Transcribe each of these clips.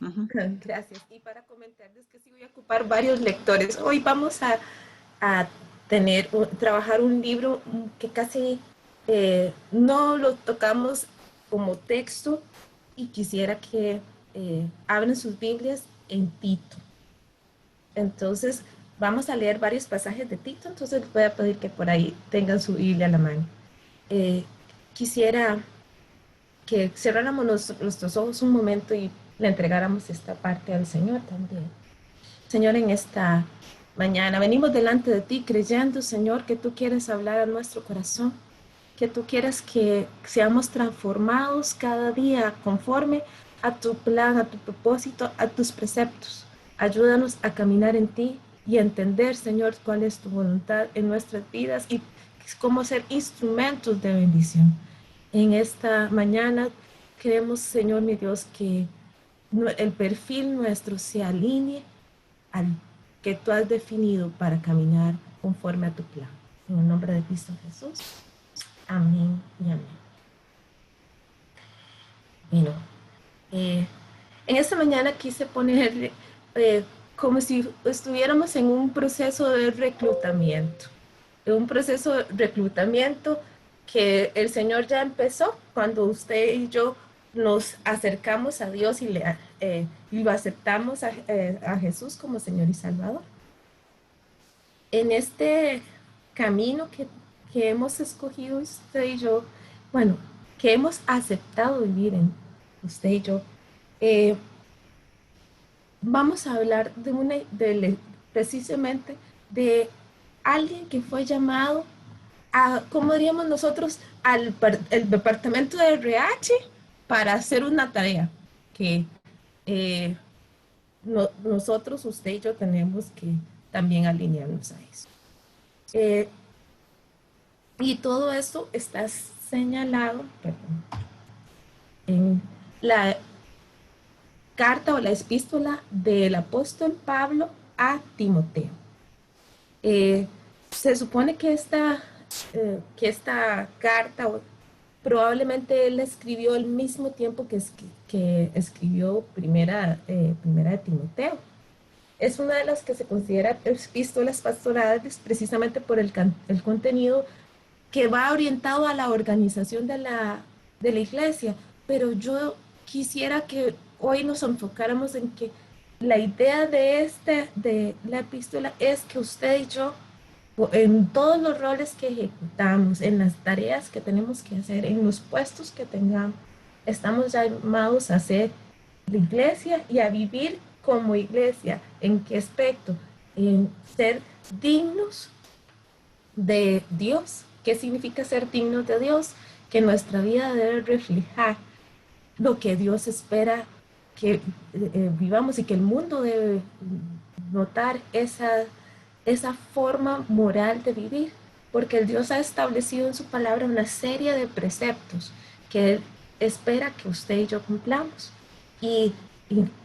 Ujú. Gracias. Y para comentarles que sí voy a ocupar varios lectores. Hoy vamos a trabajar un libro que casi no lo tocamos como texto y quisiera que abran sus Biblias en Tito. Entonces, vamos a leer varios pasajes de Tito, entonces les voy a pedir que por ahí tengan su Biblia a la mano. Eh, Quisiera que cerráramos nuestros ojos un momento y le entregáramos esta parte al Señor también. Señor, en esta mañana venimos delante de ti creyendo, Señor, que tú quieres hablar a nuestro corazón, que tú quieres que seamos transformados cada día conforme a tu plan, a tu propósito, a tus preceptos. Ayúdanos a caminar en ti y a entender, Señor, cuál es tu voluntad en nuestras vidas y cómo ser instrumentos de bendición. En esta mañana queremos, Señor, mi Dios, que el perfil nuestro se alinee al que tú has definido para caminar conforme a tu plan. En el nombre de Cristo Jesús. Amén y amén. Bueno, eh, en esta mañana quise poner como si estuviéramos en un proceso de reclutamiento. Un proceso de reclutamiento que el Señor ya empezó cuando usted y yo nos acercamos a Dios y lo aceptamos a Jesús como Señor y Salvador. En este camino que hemos escogido usted y yo, bueno, que hemos aceptado vivir en usted y yo, eh, vamos a hablar precisamente de alguien que fue llamado a, ¿cómo diríamos nosotros?, el departamento de RH para hacer una tarea que eh, nosotros, usted y yo, tenemos que también alinearnos a eso. Eh, y todo esto está señalado, perdón, en la carta o la epístola del apóstol Pablo a Timoteo. Se supone que esta carta probablemente él la escribió al mismo tiempo que escribió primera de Timoteo. Es una de las que se considera epístolas pastorales precisamente por el contenido que va orientado a la organización de la iglesia, pero yo quisiera que hoy nos enfocáramos en que la idea de la epístola es que usted y yo, en todos los roles que ejecutamos, en las tareas que tenemos que hacer, en los puestos que tengamos, estamos llamados a ser la iglesia y a vivir como iglesia. ¿En qué aspecto? En ser dignos de Dios. ¿Qué significa ser dignos de Dios? Que nuestra vida debe reflejar lo que Dios espera que vivamos y que el mundo debe notar esa forma moral de vivir, porque el Dios ha establecido en su palabra una serie de preceptos que Él espera que usted y yo cumplamos. Y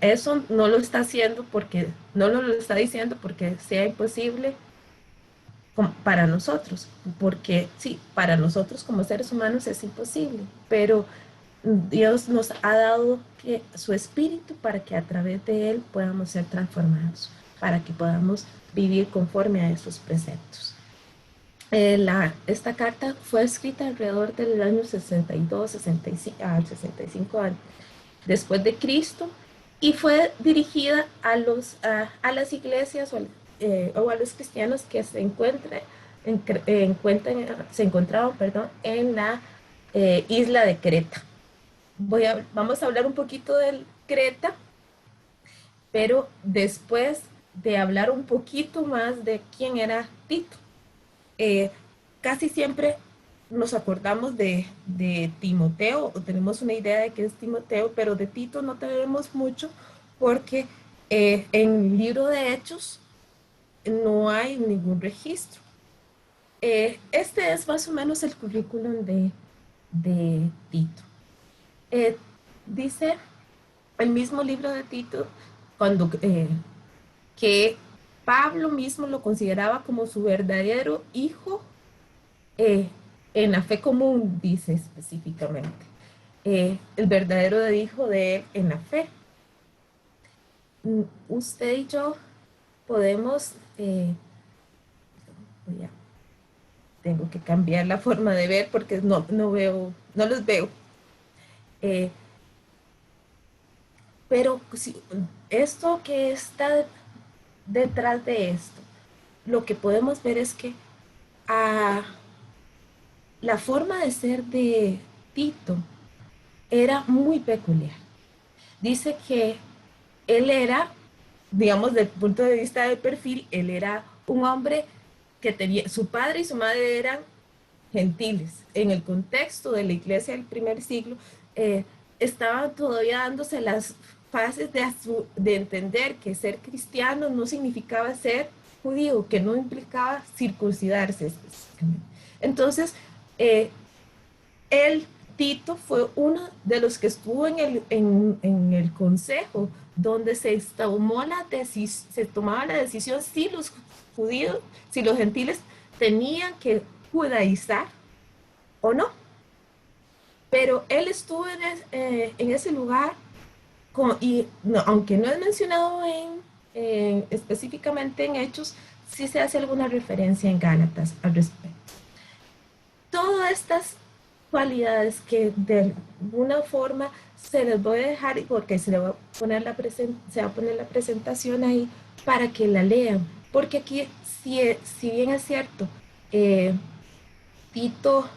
eso no lo está haciendo porque, no lo está diciendo porque sea imposible para nosotros, porque sí, para nosotros como seres humanos es imposible, pero Dios nos ha dado su espíritu para que a través de él podamos ser transformados, para que podamos vivir conforme a esos preceptos. Esta carta fue escrita alrededor del año 62, 65, 65 después de Cristo y fue dirigida a las iglesias o a los cristianos que se encontraban, perdón, en la isla de Creta. Vamos a hablar un poquito de Creta, pero después de hablar un poquito más de quién era Tito. Eh, Casi siempre nos acordamos de Timoteo, o tenemos una idea de que es Timoteo, pero de Tito no tenemos mucho porque en el libro de Hechos no hay ningún registro. Este es más o menos el currículum de Tito. Eh, Dice el mismo libro de Tito que Pablo mismo lo consideraba como su verdadero hijo eh, en la fe común, dice específicamente. El verdadero hijo de él en la fe. usted y yo podemos, voy a- tengo que cambiar la forma de ver porque no veo, no los veo. Eh, pero si, esto que está detrás de esto, lo que podemos ver es que a la forma de ser de Tito era muy peculiar. Dice que él era, digamos, desde el punto de vista del perfil, él era un hombre que tenía, su padre y su madre eran gentiles. En el contexto de la iglesia del primer siglo, eh, estaban todavía dándose las fases de entender que ser cristiano no significaba ser judío, que no implicaba circuncidarse específicamente. Entonces, eh, él, Tito, fue uno de los que estuvo en el consejo donde se tomaba la decisión si los judíos, si los gentiles tenían que judaizar o no. Pero él estuvo en ese lugar y no, aunque no es mencionado específicamente en Hechos, sí se hace alguna referencia en Gálatas al respecto. Todas estas cualidades que de alguna forma se les voy a dejar porque se va a poner se va a poner la presentación ahí para que la lean, porque aquí si bien es cierto, eh, Tito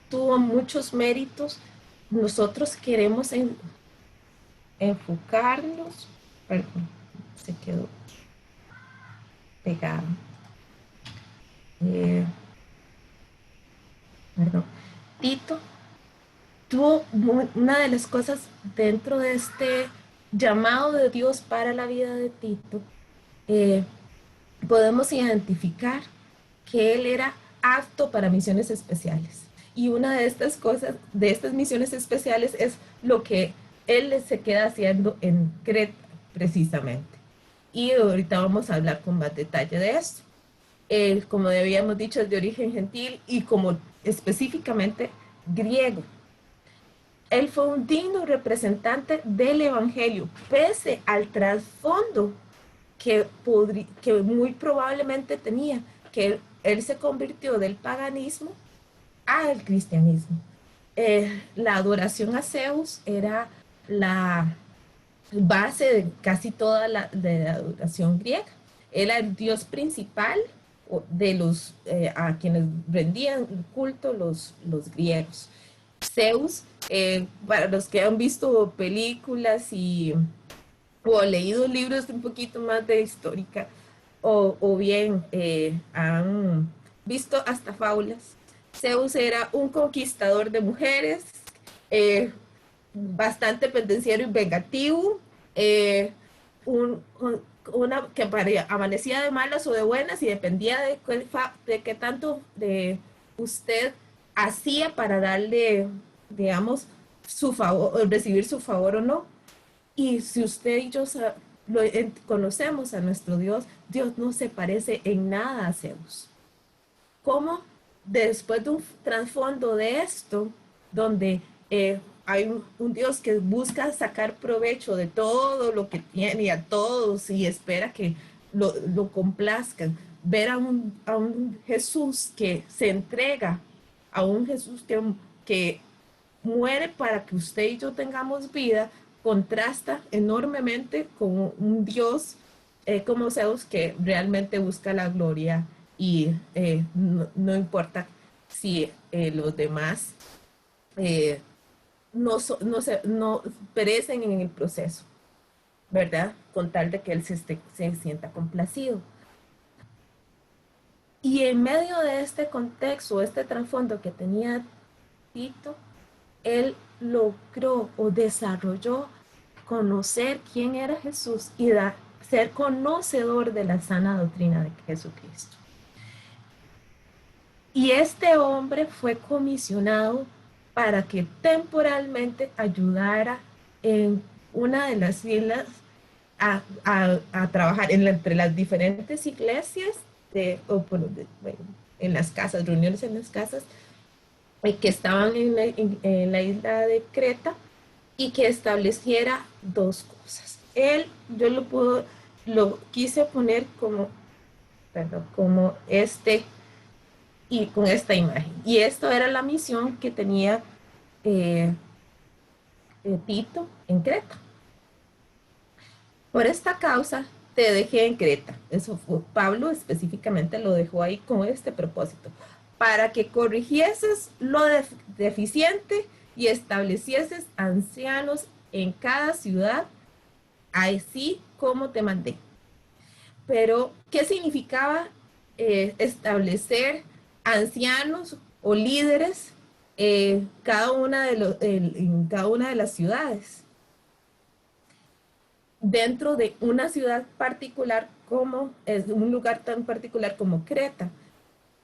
tuvo muchos méritos, nosotros queremos enfocarnos, perdón, se quedó pegado, eh, perdón, Tito tuvo una de las cosas dentro de este llamado de Dios para la vida de Tito, eh, podemos identificar que él era apto para misiones especiales. Y una de estas cosas, de estas misiones especiales, es lo que él se queda haciendo en Creta, precisamente. Y ahorita vamos a hablar con más detalle de esto. Él, como habíamos dicho, es de origen gentil y como específicamente griego. Él fue un digno representante del Evangelio, pese al trasfondo que muy probablemente tenía, que él se convirtió del paganismo al cristianismo. La adoración a Zeus era la base de casi toda de la adoración griega. Era el dios principal de a quienes rendían culto los griegos. Zeus, para los que han visto películas o leído libros un poquito más de histórica, o bien han visto hasta fábulas, Zeus era un conquistador de mujeres, eh, bastante pendenciero y vengativo, eh, un, una que amanecía de malas o de buenas y dependía de qué tanto de usted hacía para darle, digamos, su favor, recibir su favor o no. Y si usted y yo conocemos a nuestro Dios, Dios no se parece en nada a Zeus. ¿Cómo después de un trasfondo de esto, donde hay un Dios que busca sacar provecho de todo lo que tiene y a todos y espera que lo complazcan, ver a un Jesús que se entrega, a un Jesús que muere para que usted y yo tengamos vida, contrasta enormemente con un Dios como Zeus que realmente busca la gloria y no importa si los demás eh, no perecen en el proceso, ¿verdad? Con tal de que él se sienta complacido. Y en medio de este contexto, este trasfondo que tenía Tito, él logró o desarrolló conocer quién era Jesús y ser conocedor de la sana doctrina de Jesucristo. Y este hombre fue comisionado para que temporalmente ayudara en una de las islas a trabajar entre las diferentes iglesias, bueno, en las casas, reuniones en las casas, que estaban en la isla de Creta y que estableciera dos cosas. yo lo quise poner como, perdón, como y con esta imagen. Y esto era la misión que tenía eh, Tito en Creta. Por esta causa te dejé en Creta. Eso fue, Pablo específicamente lo dejó ahí con este propósito, para que corrigieses lo deficiente y establecieses ancianos en cada ciudad, así como te mandé. Pero, ¿qué significaba establecer ancianos o líderes en cada una de las ciudades? Dentro de una ciudad particular como es un lugar tan particular como Creta.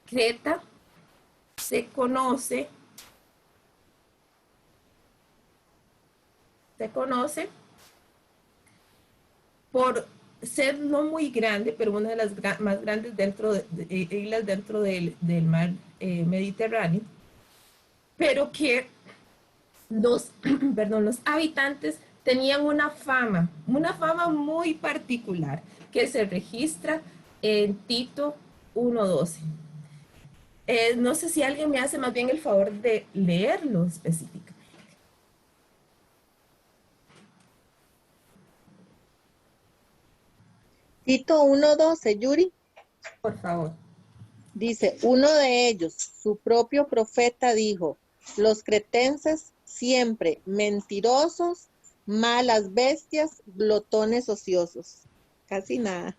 Creta se conoce, se conoce por ser no muy grande, pero una de las más grandes islas dentro del mar Mediterráneo, pero que los, perdón, los habitantes tenían una fama muy particular que se registra en Tito 1:12. No sé si alguien me hace más bien el favor de leerlo específicamente. Tito 1:12, Yuri, Por favor. dice, uno de ellos, su propio profeta, dijo, los cretenses siempre mentirosos, malas bestias, glotones ociosos. Casi nada.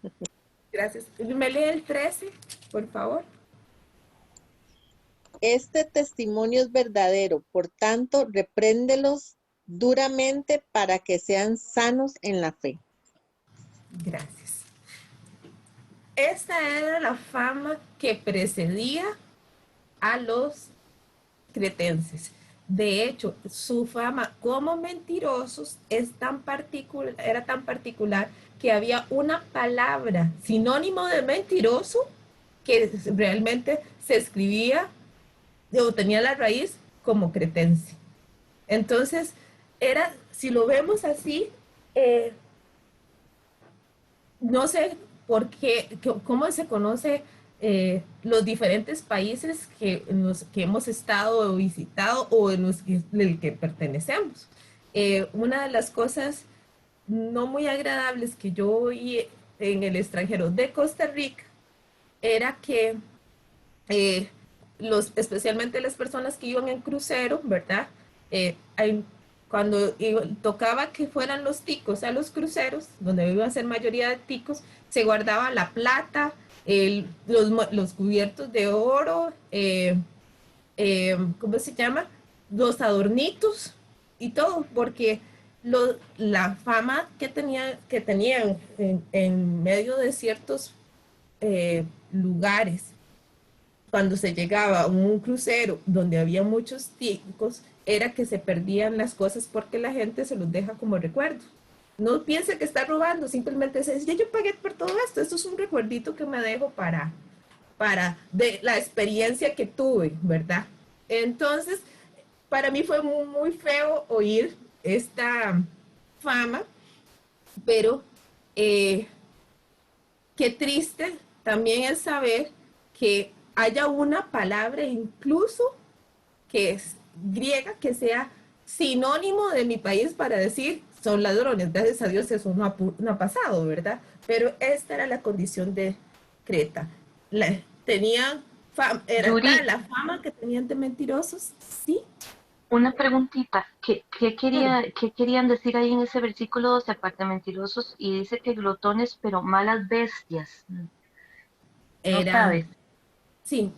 Gracias. ¿Me lee el 13, por favor? Este testimonio es verdadero, por tanto, repréndelos duramente para que sean sanos en la fe. Gracias. Esta era la fama que precedía a los cretenses. De hecho, su fama como mentirosos era tan particular que había una palabra sinónimo de mentiroso que realmente se escribía o tenía la raíz como cretense. Entonces, si lo vemos así, eh, no sé por qué, cómo se conoce los diferentes países que hemos estado o visitado o en los que pertenecemos. Una de las cosas no muy agradables que yo oí en el extranjero de Costa Rica era que eh, especialmente las personas que iban en crucero, ¿verdad? Cuando tocaba que fueran los ticos a los cruceros, donde iba a ser mayoría de ticos, se guardaba la plata, los cubiertos de oro, ¿cómo se llama? Los adornitos y todo, porque la fama que tenían en medio de ciertos lugares cuando se llegaba a un crucero donde había muchos ticos, era que se perdían las cosas porque la gente se los deja como recuerdo. No piense que está robando, simplemente dice, ya yo pagué por todo esto es un recuerdito que me dejo para la experiencia que tuve, ¿verdad? Entonces, para mí fue muy, muy feo oír esta fama, pero qué triste también es saber que haya una palabra incluso que es griega, que sea sinónimo de mi país para decir son ladrones. Gracias a Dios eso no ha pasado, ¿verdad? Pero esta era la condición de Creta. Tenían era tal Yuri, la fama que tenían de mentirosos, sí. una preguntita. Claro. ¿Qué querían decir ahí en ese versículo 12, aparte de mentirosos? Y dice que glotones, pero malas bestias. ¿No Era, sabes? sí,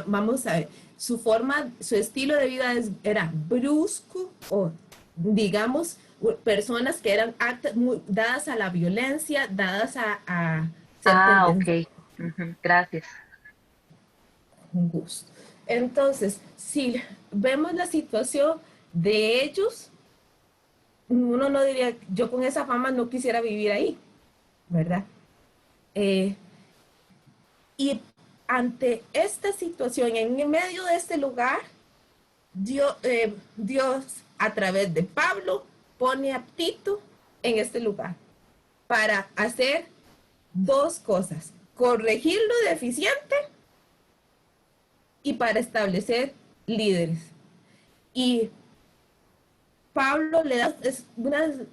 vamos a ver, su estilo de vida era brusco o digamos personas que eran dadas a la violencia, dadas a ser Ah, tendencia ok. Ujú, gracias. con gusto. Entonces, si vemos la situación de ellos, uno no diría, yo con esa fama no quisiera vivir ahí, ¿verdad? Eh, y ante esta situación, en medio de este lugar, Dios a través de Pablo pone a Tito en este lugar. para hacer dos cosas: corregir lo deficiente y para establecer líderes. Y Pablo le da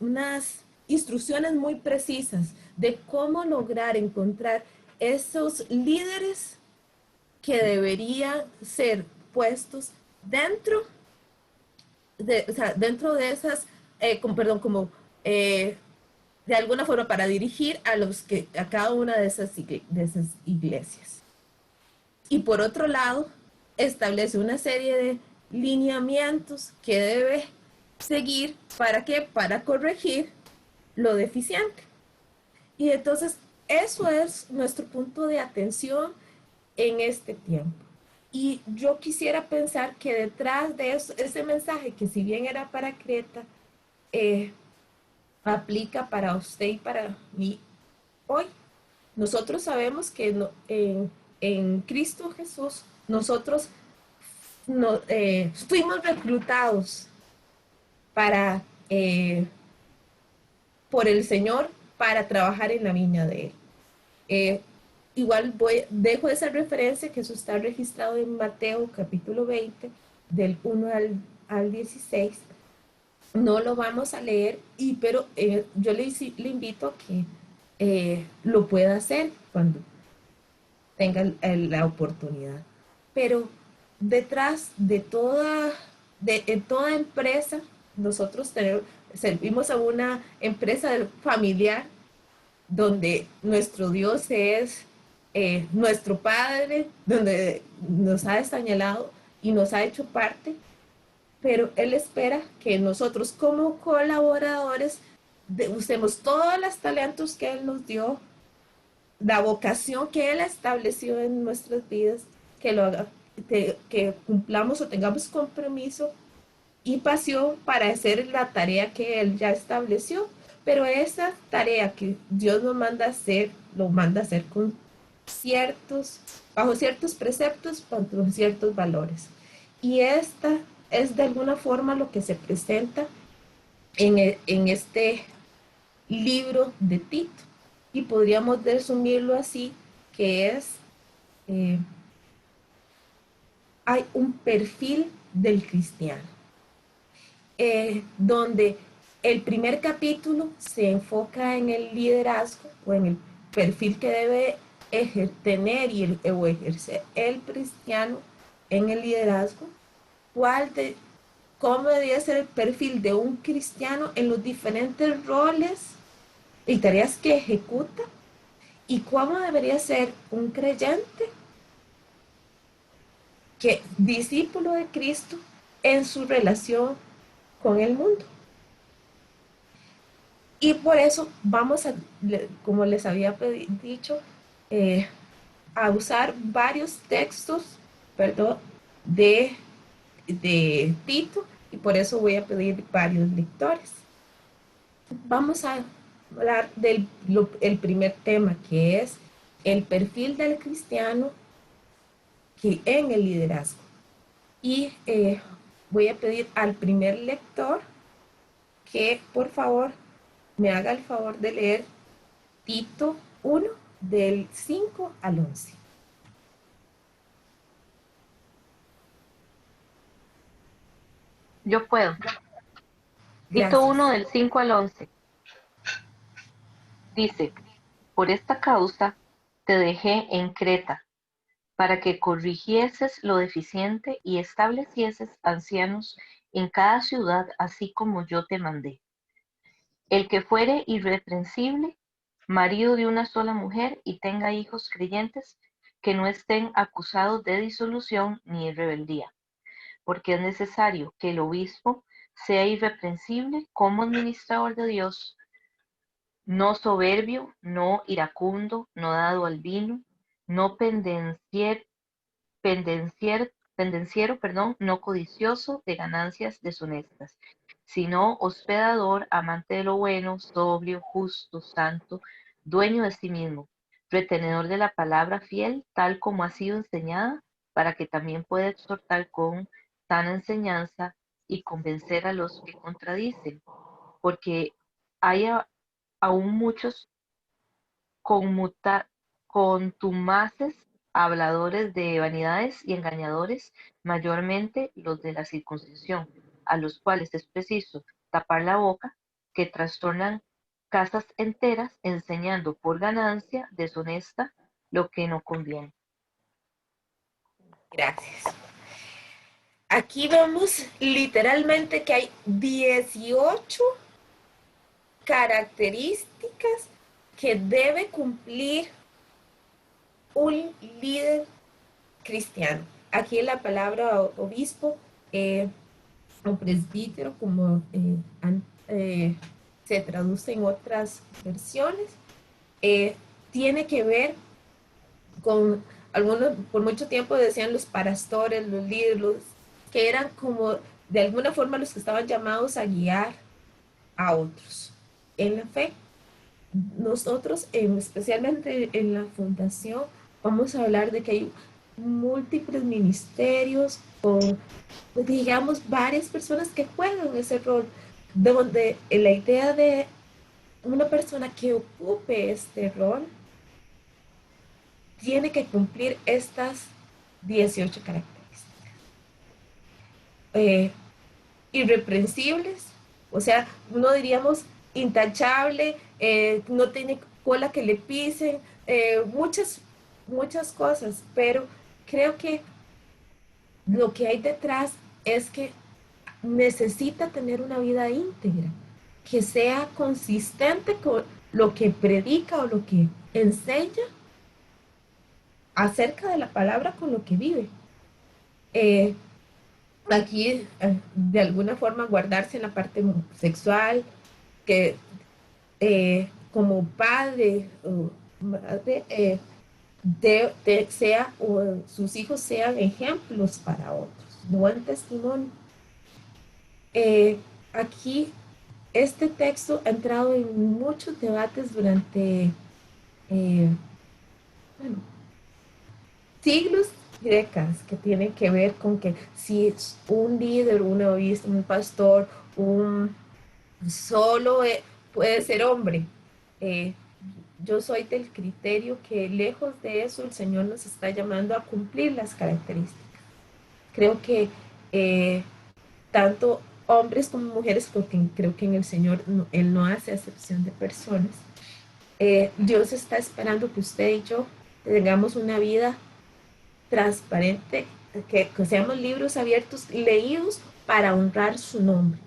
unas instrucciones muy precisas de cómo lograr encontrar esos líderes que deberían ser puestos dentro o sea, dentro de esas, como de alguna forma para dirigir a cada una de esas iglesias. Y por otro lado, establece una serie de lineamientos que debe seguir. ¿Para qué? Para corregir lo deficiente. Y entonces, eso es nuestro punto de atención en este tiempo. Y yo quisiera pensar que detrás de eso, ese mensaje, que si bien era para Creta, aplica para usted y para mí hoy. Nosotros sabemos que en Cristo Jesús nosotros fuimos reclutados para, por el Señor, para trabajar en la viña de Él. Igual dejo esa referencia, que eso está registrado en Mateo capítulo 20, del 1 al 16. No lo vamos a leer, pero yo le invito a que lo pueda hacer cuando tenga la oportunidad. Pero detrás de en toda empresa, nosotros servimos a una empresa familiar donde nuestro Dios es nuestro Padre, donde nos ha señalado y nos ha hecho parte, pero Él espera que nosotros como colaboradores usemos todos los talentos que Él nos dio, la vocación que Él ha establecido en nuestras vidas, que lo haga, que cumplamos o tengamos compromiso y pasión para hacer la tarea que Él ya estableció. Pero esa tarea que Dios nos manda a hacer, lo manda a hacer bajo ciertos preceptos, bajo ciertos valores. Y esta es de alguna forma lo que se presenta en este libro de Tito. Y podríamos resumirlo así, que es, hay un perfil del cristiano, donde el primer capítulo se enfoca en el liderazgo o en el perfil que debe tener o ejercer el cristiano en el liderazgo, cómo debería ser el perfil de un cristiano en los diferentes roles y tareas que ejecuta, y cómo debería ser un creyente, discípulo de Cristo, en su relación con el mundo. Y por eso vamos a, como les había dicho, a usar varios textos, perdón, de Tito, y por eso voy a pedir varios lectores. Vamos a hablar del el primer tema, que es el perfil del cristiano en el liderazgo. Y voy a pedir al primer lector que por favor me haga el favor de leer Tito 1, del 5 al 11. Yo puedo. Tito Gracias. 1 del 5 al 11. Dice, por esta causa te dejé en Creta, para que corrigieses lo deficiente y establecieses ancianos en cada ciudad, así como yo te mandé. El que fuere irreprensible, marido de una sola mujer, y tenga hijos creyentes, que no estén acusados de disolución ni de rebeldía, porque es necesario que el obispo sea irreprensible como administrador de Dios, no soberbio, no iracundo, no dado al vino, no pendenciero, no codicioso de ganancias deshonestas, sino hospedador, amante de lo bueno, sobrio, justo, santo, dueño de sí mismo, retenedor de la palabra fiel, tal como ha sido enseñada, para que también pueda exhortar con sana enseñanza y convencer a los que contradicen, porque hay aún muchos contumaces, habladores de vanidades y engañadores, mayormente los de la circuncisión, a los cuales es preciso tapar la boca, que trastornan casas enteras, enseñando por ganancia deshonesta lo que no conviene. Gracias. Aquí vemos literalmente que hay 18 características que debe cumplir un líder cristiano. Aquí la palabra obispo o presbítero, como se traduce en otras versiones, tiene que ver con algunos, por mucho tiempo decían los pastores, los líderes, que eran como de alguna forma los que estaban llamados a guiar a otros en la fe. Nosotros, especialmente en la fundación, vamos a hablar de que hay múltiples ministerios o, digamos, varias personas que juegan ese rol, donde la idea de una persona que ocupe este rol tiene que cumplir estas 18 características. Irreprensibles, o sea, no diríamos intachable, no tiene cola que le pisen, muchas cosas, pero creo que lo que hay detrás es que necesita tener una vida íntegra, que sea consistente con lo que predica o lo que enseña acerca de la palabra con lo que vive. Aquí, de alguna forma, guardarse en la parte sexual, que como padre o madre, sus hijos sean ejemplos para otros, buen testimonio. Aquí, este texto ha entrado en muchos debates durante, bueno, siglos y décadas, que tienen que ver con que si un líder, un obispo, un pastor, solo puede ser hombre. Yo soy del criterio que lejos de eso el Señor nos está llamando a cumplir las características. Creo que tanto hombres como mujeres, porque creo que en el Señor Él no hace acepción de personas, Dios está esperando que usted y yo tengamos una vida transparente, que seamos libros abiertos, leídos para honrar su nombre.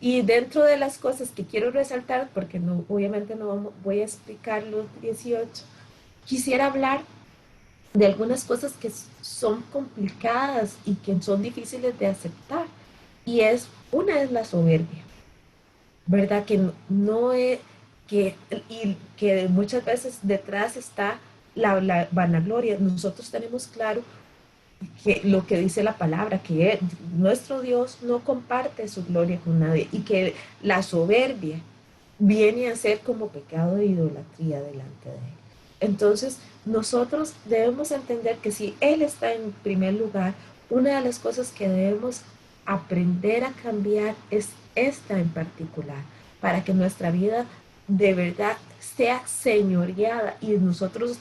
Y dentro de las cosas que quiero resaltar, porque no, obviamente no voy a explicar los 18, quisiera hablar de algunas cosas que son complicadas y que son difíciles de aceptar. Una es la soberbia, ¿verdad? Que no es, y que muchas veces detrás está la vanagloria. Nosotros tenemos claro que lo que dice la palabra, que nuestro Dios no comparte su gloria con nadie y que la soberbia viene a ser como pecado de idolatría delante de Él. Entonces, nosotros debemos entender que si Él está en primer lugar, una de las cosas que debemos aprender a cambiar es esta en particular, para que nuestra vida de verdad sea señoreada y nosotros,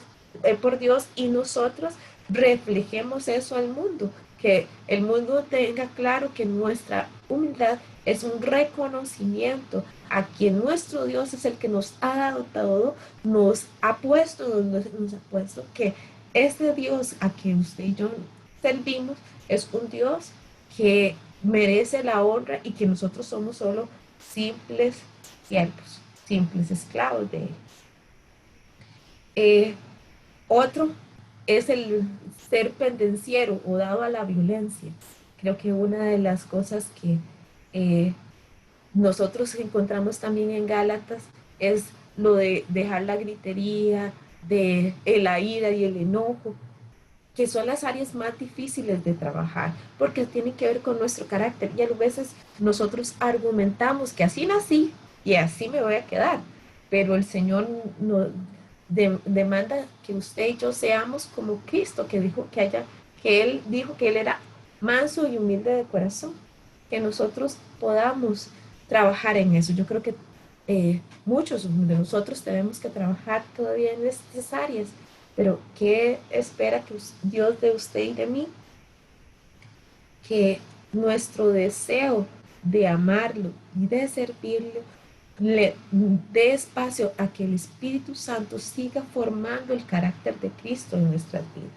por Dios, y nosotros reflejemos eso al mundo, que el mundo tenga claro que nuestra humildad es un reconocimiento a quien nuestro Dios es el que nos ha dado todo, nos ha puesto que ese Dios a quien usted y yo servimos es un Dios que merece la honra y que nosotros somos solo simples siervos, simples esclavos de Él. Otro es el ser pendenciero o dado a la violencia. Creo que una de las cosas que nosotros encontramos también en Gálatas es lo de dejar la gritería, de la ira y el enojo, que son las áreas más difíciles de trabajar, porque tienen que ver con nuestro carácter. Y a veces nosotros argumentamos que así nací y así me voy a quedar, pero el Señor nos demanda que usted y yo seamos como Cristo, que Él dijo que Él era manso y humilde de corazón, que nosotros podamos trabajar en eso. Yo creo que muchos de nosotros tenemos que trabajar todavía en estas áreas, pero ¿qué espera que Dios de usted y de mí? Que nuestro deseo de amarlo y de servirlo le dé espacio a que el Espíritu Santo siga formando el carácter de Cristo en nuestras vidas.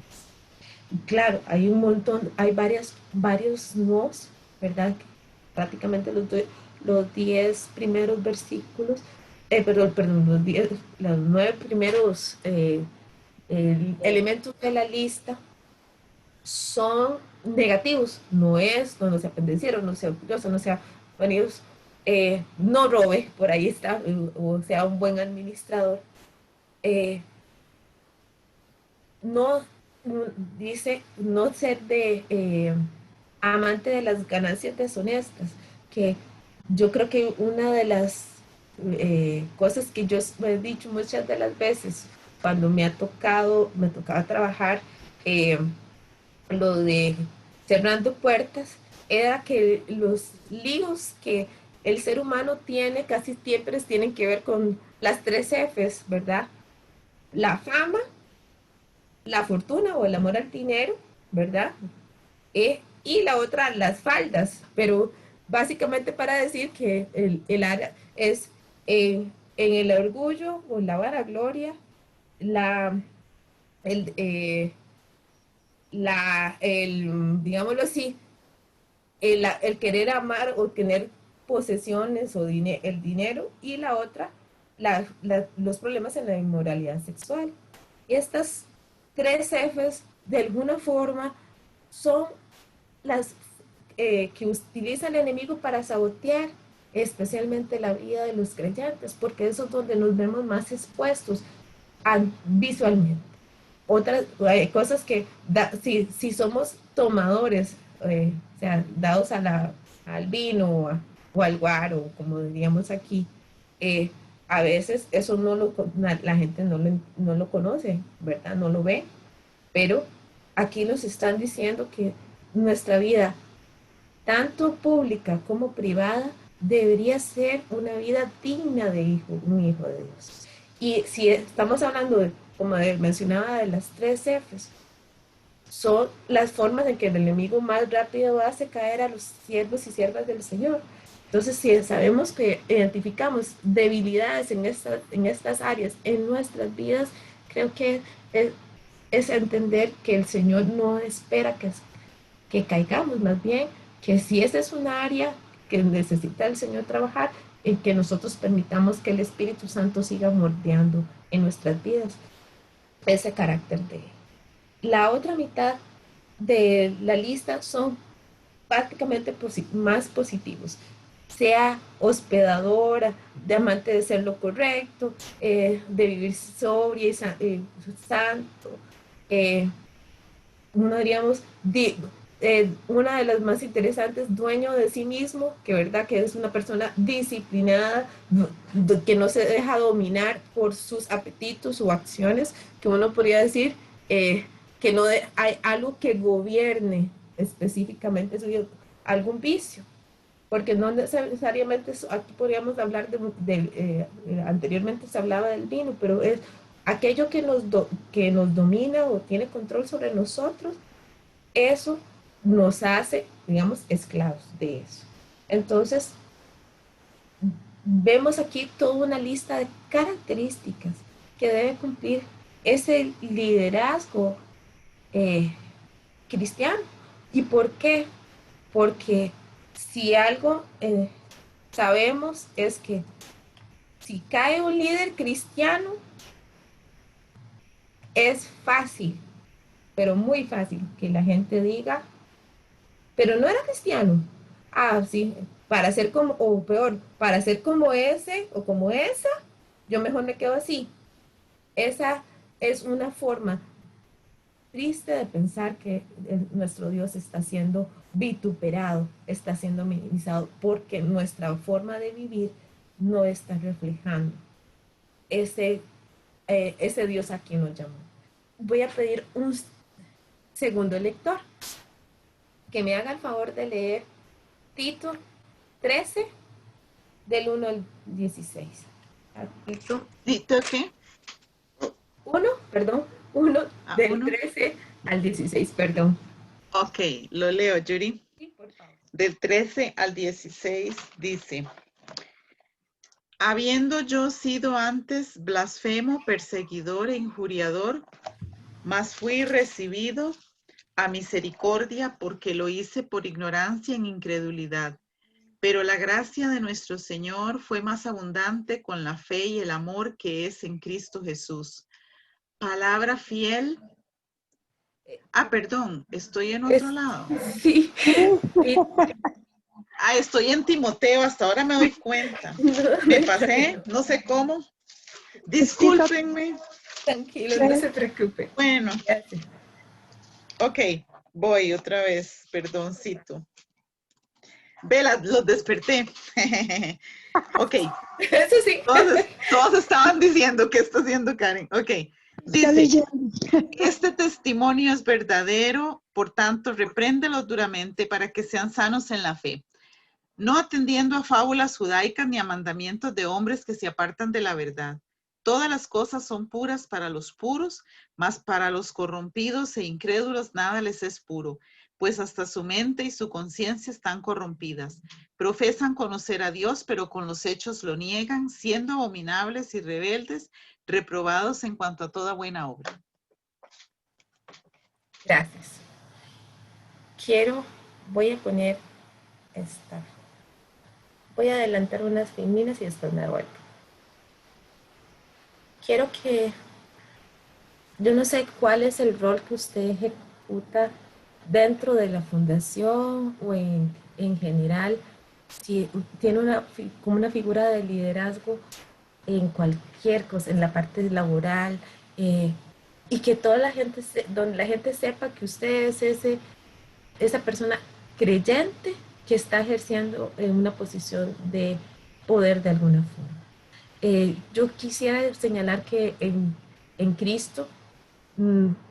Y claro, hay un montón, hay varios nos, ¿verdad? Prácticamente los 10 primeros versículos, perdón, los 9 primeros elementos de la lista son negativos. No es, no sea pendenciero, no sea orgulloso, no sea vanidoso, no robe, por ahí está, o sea un buen administrador. Eh, no, dice, no ser amante de las ganancias deshonestas, que yo creo que una de las cosas que yo he dicho muchas de las veces cuando me tocaba trabajar, lo de cerrando puertas, era que los líos que el ser humano tiene casi siempre tienen que ver con las 3 Fs, ¿verdad? La fama, la fortuna o el amor al dinero, ¿verdad? Y la otra, las faldas, pero básicamente para decir que el área es en el orgullo o la vanagloria, la, el, digámoslo así, el querer amar o tener posesiones o el dinero, y la otra, los problemas en la inmoralidad sexual. Y estas 3 Fs, de alguna forma, son las que utiliza el enemigo para sabotear especialmente la vida de los creyentes, porque eso es donde nos vemos más expuestos visualmente. Otras cosas que, si somos tomadores, o sea, dados al vino o al guaro, como diríamos aquí, eh, a veces eso la gente no lo conoce, ¿verdad? No lo ve, pero aquí nos están diciendo que nuestra vida, tanto pública como privada, debería ser una vida digna de un hijo de Dios. Y si estamos hablando como mencionaba, de las 3 Fs, son las formas en que el enemigo más rápido hace caer a los siervos y siervas del Señor. Entonces, si sabemos que identificamos debilidades en estas áreas en nuestras vidas, creo que es entender que el Señor no espera que caigamos, más bien que si esa es una área que necesita el Señor trabajar, en que nosotros permitamos que el Espíritu Santo siga moldeando en nuestras vidas ese carácter de Él. La otra mitad de la lista son prácticamente más positivos, sea hospedadora, de amante de ser lo correcto, de vivir sobria y santo, uno diríamos, una de las más interesantes, dueño de sí mismo, que verdad que es una persona disciplinada, que no se deja dominar por sus apetitos o acciones, que uno podría decir que no hay algo que gobierne específicamente algún vicio, porque no necesariamente aquí podríamos hablar anteriormente se hablaba del vino, pero es aquello que nos domina o tiene control sobre nosotros, eso nos hace, digamos, esclavos de eso. Entonces, vemos aquí toda una lista de características que debe cumplir ese liderazgo cristiano. ¿Y por qué? Porque si algo sabemos es que si cae un líder cristiano, es fácil, pero muy fácil que la gente diga, pero no era cristiano. Ah, sí, para ser como, o peor, para ser como ese o como esa, yo mejor me quedo así. Esa es una forma triste de pensar que nuestro Dios está siendo vituperado, está siendo minimizado, porque nuestra forma de vivir no está reflejando ese Dios a quien nos llamó. Voy a pedir un segundo lector que me haga el favor de leer Tito 13, del 1 al 16. Tito ¿Tito qué? 1, perdón, 1 Ah, del 1. 13 al 16, perdón. Ok, lo leo, Yuri. Sí, por favor. Del 13 al 16 dice: habiendo yo sido antes blasfemo, perseguidor e injuriador, mas fui recibido a misericordia porque lo hice por ignorancia en incredulidad. Pero la gracia de nuestro Señor fue más abundante con la fe y el amor que es en Cristo Jesús. Palabra fiel. Perdón, estoy en otro lado. Sí, sí. Estoy en Timoteo, hasta ahora me doy cuenta. No, Me pasé, no sé cómo. Discúlpenme. tranquilo, no se preocupe. Bueno, Gracias. ok, voy otra vez, perdoncito. Vela, los desperté. Ok, Eso sí. todos estaban diciendo qué está haciendo Karen. Ok, dice, este testimonio es verdadero, por tanto, repréndelos duramente para que sean sanos en la fe, no atendiendo a fábulas judaicas ni a mandamientos de hombres que se apartan de la verdad. Todas las cosas son puras para los puros, mas para los corrompidos e incrédulos nada les es puro, pues hasta su mente y su conciencia están corrompidas. Profesan conocer a Dios, pero con los hechos lo niegan, siendo abominables y rebeldes, reprobados en cuanto a toda buena obra. Gracias. Voy a poner esta. Voy a adelantar unas feminas y después me vuelvo. Quiero que, yo no sé cuál es el rol que usted ejecuta dentro de la fundación o en general, si tiene como una figura de liderazgo en cualquier cosa, en la parte laboral, y que toda la gente, donde la gente sepa que usted es esa persona creyente que está ejerciendo en una posición de poder de alguna forma. Yo quisiera señalar que en Cristo,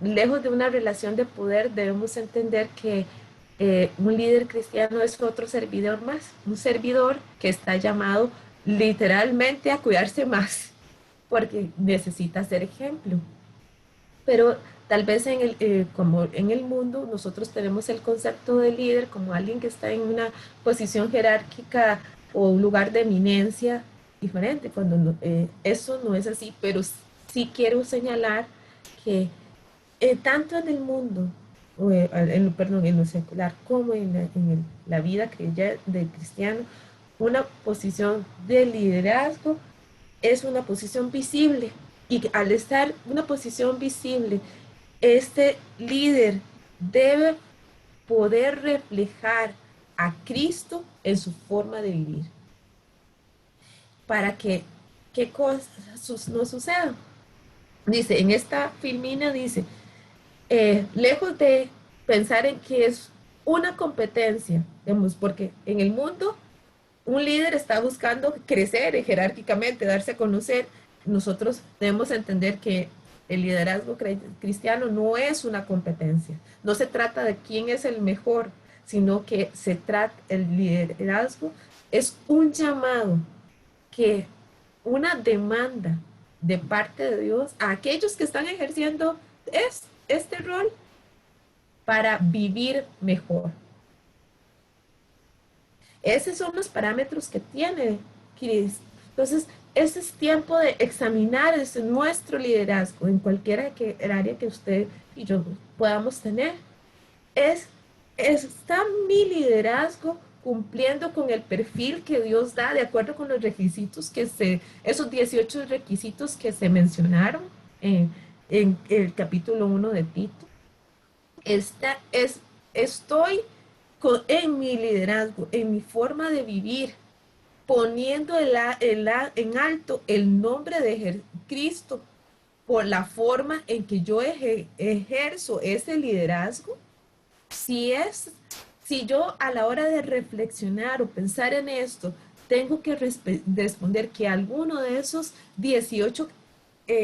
lejos de una relación de poder, debemos entender que un líder cristiano es otro servidor más, un servidor que está llamado literalmente a cuidarse más, porque necesita ser ejemplo. Pero tal vez como en el mundo nosotros tenemos el concepto de líder como alguien que está en una posición jerárquica o un lugar de eminencia diferente, cuando eso no es así, pero sí quiero señalar que tanto en el mundo, perdón, en lo secular, como la vida del cristiano, una posición de liderazgo es una posición visible. Y al estar una posición visible, este líder debe poder reflejar a Cristo en su forma de vivir. Para que qué cosas no sucedan. Dice, en esta filmina dice, lejos de pensar en que es una competencia, digamos, porque en el mundo un líder está buscando crecer jerárquicamente, darse a conocer. Nosotros debemos entender que el liderazgo cristiano no es una competencia. No se trata de quién es el mejor, sino que el liderazgo es un llamado, una demanda de parte de Dios a aquellos que están ejerciendo este rol para vivir mejor. Esos son los parámetros que tiene Cristo. Entonces, ese es tiempo de examinar nuestro liderazgo en cualquier área que usted y yo podamos tener. ¿Está mi liderazgo cumpliendo con el perfil que Dios da de acuerdo con los requisitos esos 18 requisitos que se mencionaron en el capítulo 1 de Tito? Estoy en mi liderazgo, en mi forma de vivir, poniendo en alto el nombre de Cristo por la forma en que yo ejerzo ese liderazgo. Si yo a la hora de reflexionar o pensar en esto, tengo que responder que alguno de esos 18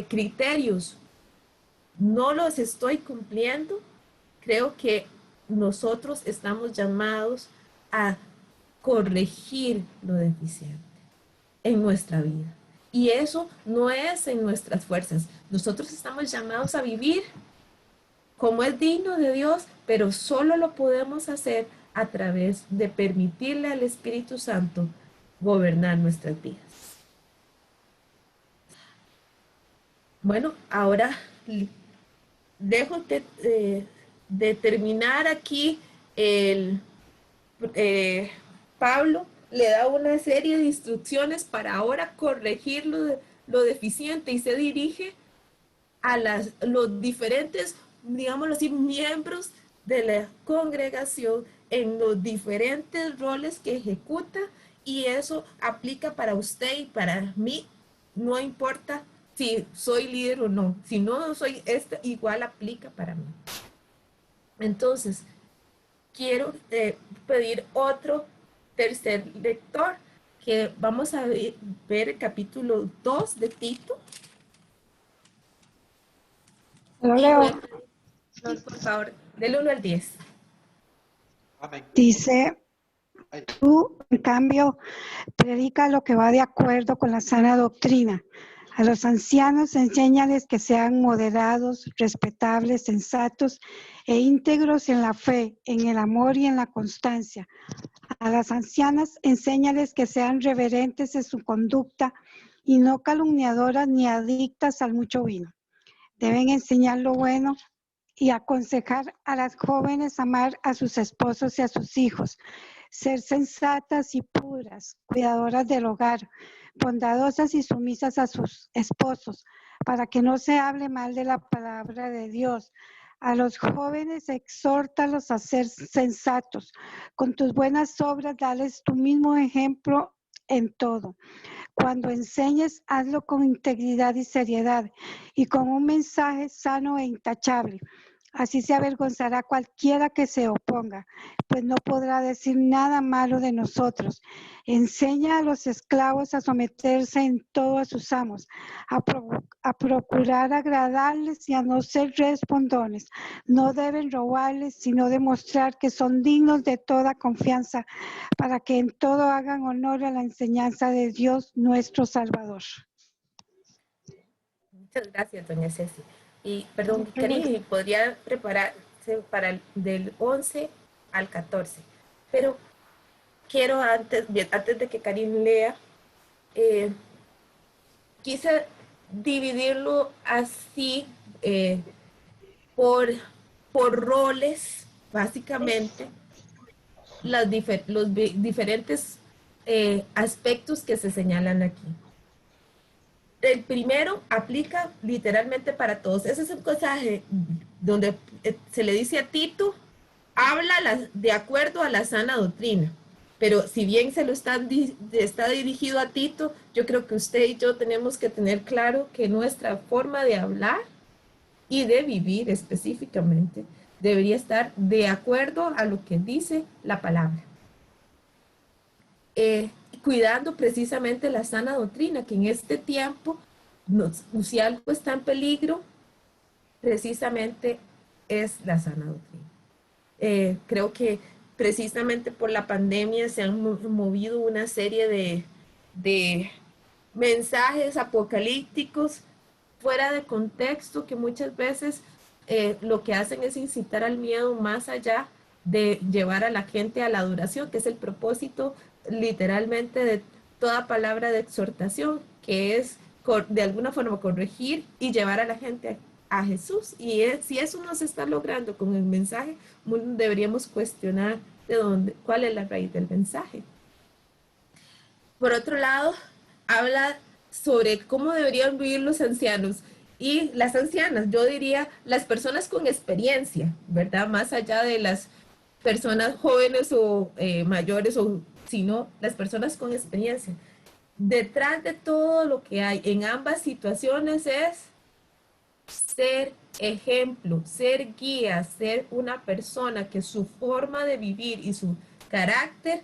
criterios no los estoy cumpliendo, creo que nosotros estamos llamados a corregir lo deficiente. en nuestra vida. Y eso no es en nuestras fuerzas. Nosotros estamos llamados a vivir como es digno de Dios, pero solo lo podemos hacer a través de permitirle al Espíritu Santo gobernar nuestras vidas. Bueno, ahora dejo de terminar aquí. Pablo le da una serie de instrucciones para ahora corregir lo deficiente, y se dirige a los diferentes, digámoslo así, miembros de la congregación en los diferentes roles que ejecuta, y eso aplica para usted y para mí, no importa si soy líder o no. Si no soy igual aplica para mí. Entonces, quiero pedir otro tercer lector, que vamos a ver el capítulo 2 de Tito. Lo leo. No, por favor, del 1 al 10. Dice, tú, en cambio, predica lo que va de acuerdo con la sana doctrina. A los ancianos enséñales que sean moderados, respetables, sensatos e íntegros en la fe, en el amor y en la constancia. A las ancianas enséñales que sean reverentes en su conducta y no calumniadoras ni adictas al mucho vino. Deben enseñar lo bueno y aconsejar a las jóvenes a amar a sus esposos y a sus hijos, ser sensatas y puras, cuidadoras del hogar, bondadosas y sumisas a sus esposos, para que no se hable mal de la palabra de Dios. A los jóvenes exhórtalos a ser sensatos. Con tus buenas obras, dales tu mismo ejemplo en todo. Cuando enseñes, hazlo con integridad y seriedad, y con un mensaje sano e intachable. Así se avergonzará cualquiera que se oponga, pues no podrá decir nada malo de nosotros. Enseña a los esclavos a someterse en todo a sus amos, a procurar agradarles y a no ser respondones. No deben robarles, sino demostrar que son dignos de toda confianza, para que en todo hagan honor a la enseñanza de Dios nuestro Salvador. Muchas gracias, doña Ceci. Y, perdón, Karin, podría prepararse para del 11 al 14. Pero quiero, antes de que Karin lea, quise dividirlo así por roles, básicamente, los diferentes aspectos que se señalan aquí. El primero aplica literalmente para todos. Ese es un pasaje donde se le dice a Tito, habla de acuerdo a la sana doctrina. Pero si bien se lo está dirigido a Tito, yo creo que usted y yo tenemos que tener claro que nuestra forma de hablar y de vivir específicamente debería estar de acuerdo a lo que dice la palabra. Cuidando precisamente la sana doctrina, que en este tiempo, si algo está en peligro, precisamente es la sana doctrina. Creo que precisamente por la pandemia se han movido una serie de mensajes apocalípticos fuera de contexto, que muchas veces lo que hacen es incitar al miedo, más allá de llevar a la gente a la adoración, que es el propósito literalmente de toda palabra de exhortación, que es de alguna forma corregir y llevar a la gente a Jesús. Y si eso no se está logrando con el mensaje, deberíamos cuestionar cuál es la raíz del mensaje. Por otro lado, habla sobre cómo deberían vivir los ancianos y las ancianas. Yo diría las personas con experiencia, ¿verdad? Más allá de las personas jóvenes o mayores, sino las personas con experiencia. Detrás de todo lo que hay en ambas situaciones es ser ejemplo, ser guía, ser una persona que su forma de vivir y su carácter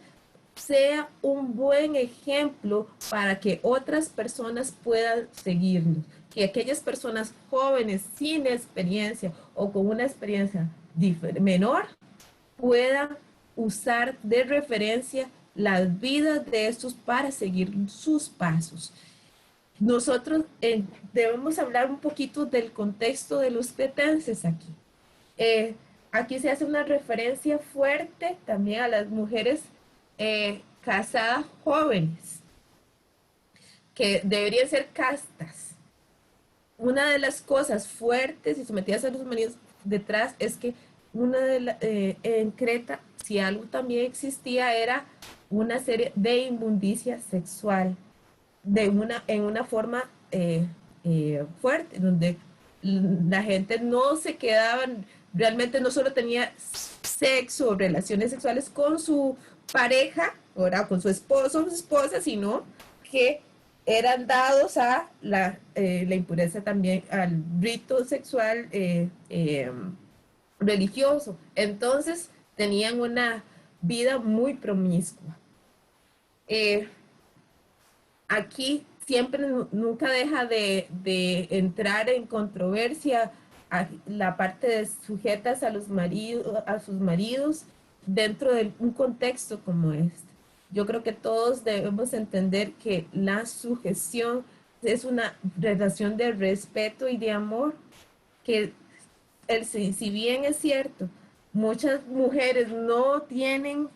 sea un buen ejemplo para que otras personas puedan seguirlo. Que aquellas personas jóvenes sin experiencia o con una experiencia menor puedan usar de referencia las vidas de estos para seguir sus pasos. Nosotros debemos hablar un poquito del contexto de los cretenses aquí. Aquí se hace una referencia fuerte también a las mujeres casadas jóvenes, que deberían ser castas. Una de las cosas fuertes y sometidas a los maridos detrás es que en Creta, si algo también existía, era una serie de inmundicia sexual en una forma fuerte, donde la gente no se quedaba, realmente no solo tenía sexo o relaciones sexuales con su pareja, o con su esposo o su esposa, sino que eran dados a la impureza también, al rito sexual religioso. Entonces tenían una vida muy promiscua. Aquí siempre nunca deja de entrar en controversia a la parte de sujetas a sus maridos dentro de un contexto como este. Yo creo que todos debemos entender que la sujeción es una relación de respeto y de amor, que si bien es cierto, muchas mujeres no tienen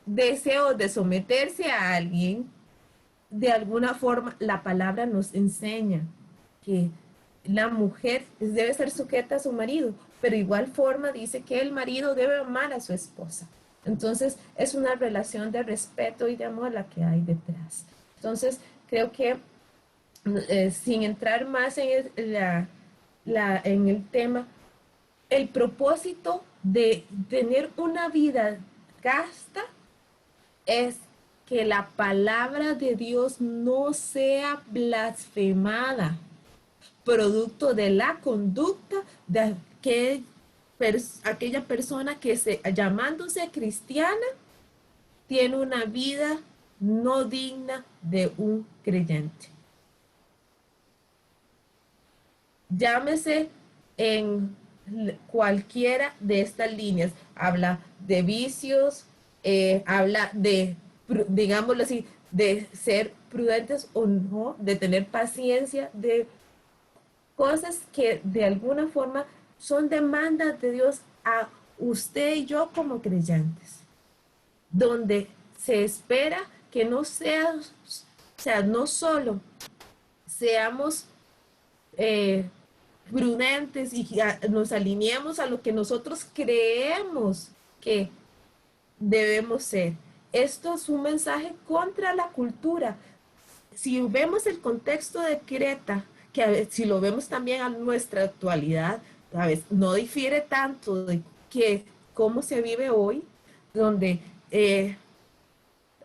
deseo de someterse a alguien, de alguna forma la palabra nos enseña que la mujer debe ser sujeta a su marido, pero de igual forma dice que el marido debe amar a su esposa. Entonces es una relación de respeto y de amor la que hay detrás. Entonces creo que sin entrar más en el tema, el propósito de tener una vida casta es que la palabra de Dios no sea blasfemada, producto de la conducta de aquella persona que llamándose cristiana tiene una vida no digna de un creyente. Llámese en cualquiera de estas líneas. Habla de vicios, habla de, digámoslo así, de ser prudentes o no, de tener paciencia, de cosas que de alguna forma son demandas de Dios a usted y yo como creyentes, donde se espera que no no solo seamos prudentes y nos alineemos a lo que nosotros creemos que debemos ser. Esto es un mensaje contra la cultura. Si vemos el contexto de Creta, que si lo vemos también a nuestra actualidad, a veces no difiere tanto de cómo se vive hoy, donde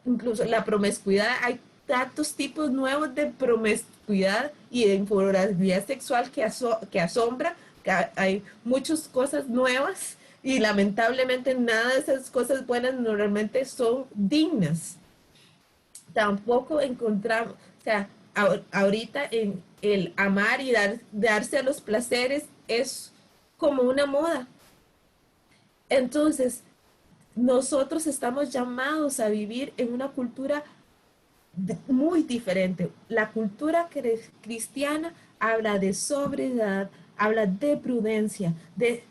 incluso la promiscuidad, hay tantos tipos nuevos de promiscuidad y de inmoralidad sexual que asombra, que hay muchas cosas nuevas y lamentablemente nada de esas cosas buenas normalmente son dignas. Tampoco encontramos, o sea, ahorita en el amar y darse a los placeres es como una moda. Entonces, nosotros estamos llamados a vivir en una cultura muy diferente. La cultura cristiana habla de sobriedad, habla de prudencia, de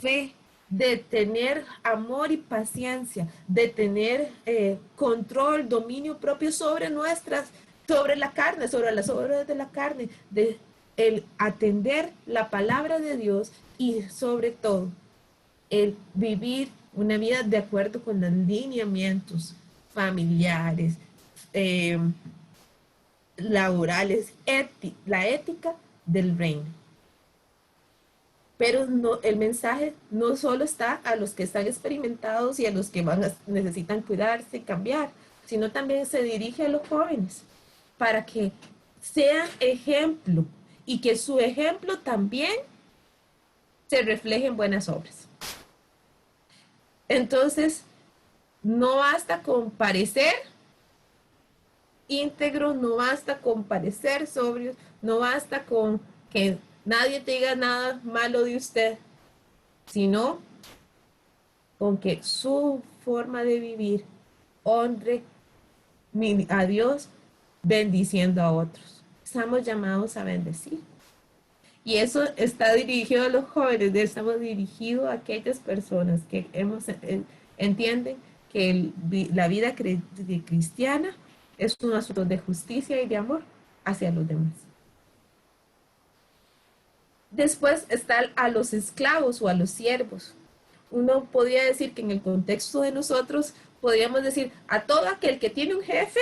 fe, de tener amor y paciencia, de tener control, dominio propio sobre la carne, sobre las obras de la carne, de el atender la palabra de Dios y sobre todo el vivir una vida de acuerdo con los lineamientos familiares, laborales, la ética del reino. Pero el mensaje no solo está a los que están experimentados y a los que necesitan cuidarse y cambiar, sino también se dirige a los jóvenes para que sean ejemplo y que su ejemplo también se refleje en buenas obras. Entonces, no basta con parecer íntegro, no basta con parecer sobrios, no basta con que nadie te diga nada malo de usted, sino con que su forma de vivir honre a Dios bendiciendo a otros. Estamos llamados a bendecir. Y eso está dirigido a los jóvenes, estamos dirigidos a aquellas personas que entienden que la vida cristiana es un asunto de justicia y de amor hacia los demás. Después está a los esclavos o a los siervos. Uno podría decir que en el contexto de nosotros, podríamos decir a todo aquel que tiene un jefe,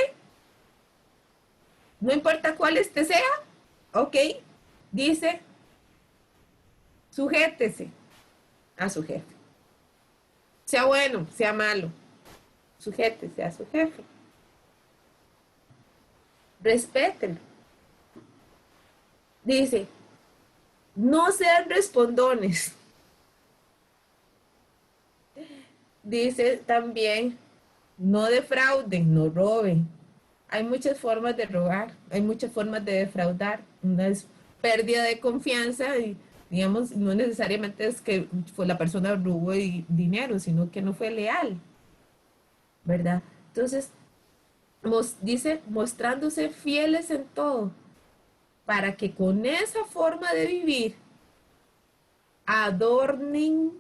no importa cuál este sea, ok, dice, sujétese a su jefe. Sea bueno, sea malo, sujétese a su jefe. Respétenlo. Dice, no sean respondones. Dice también, no defrauden, no roben. Hay muchas formas de robar, hay muchas formas de defraudar. Una es pérdida de confianza y, digamos, no necesariamente es que fue la persona robó dinero, sino que no fue leal, ¿verdad? Entonces, dice, mostrándose fieles en todo, para que con esa forma de vivir adornen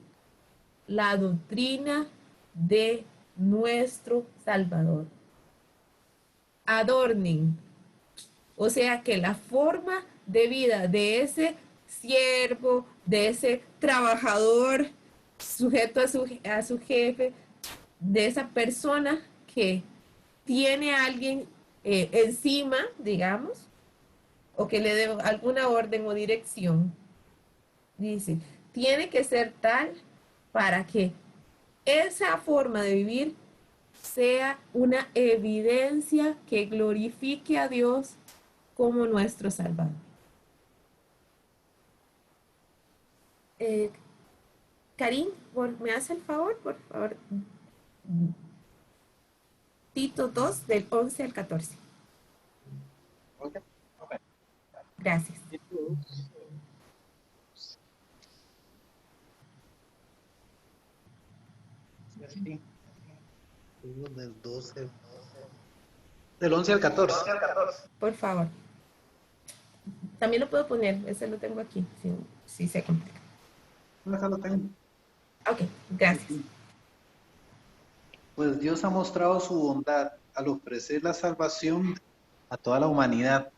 la doctrina de nuestro Salvador. Adornen. O sea que la forma de vida de ese siervo, de ese trabajador sujeto a su jefe, de esa persona que tiene a alguien encima, digamos, o que le dé alguna orden o dirección, dice, tiene que ser tal para que esa forma de vivir sea una evidencia que glorifique a Dios como nuestro Salvador. Karim, ¿me hace el favor, por favor? Tito 2, del 11 al 14. Okay. Gracias. Del 12. Del 11 al 14. Por favor. También lo puedo poner, ese lo tengo aquí, si se complica. Acá lo tengo. Ok, gracias. Pues Dios ha mostrado su bondad al ofrecer la salvación a toda la humanidad.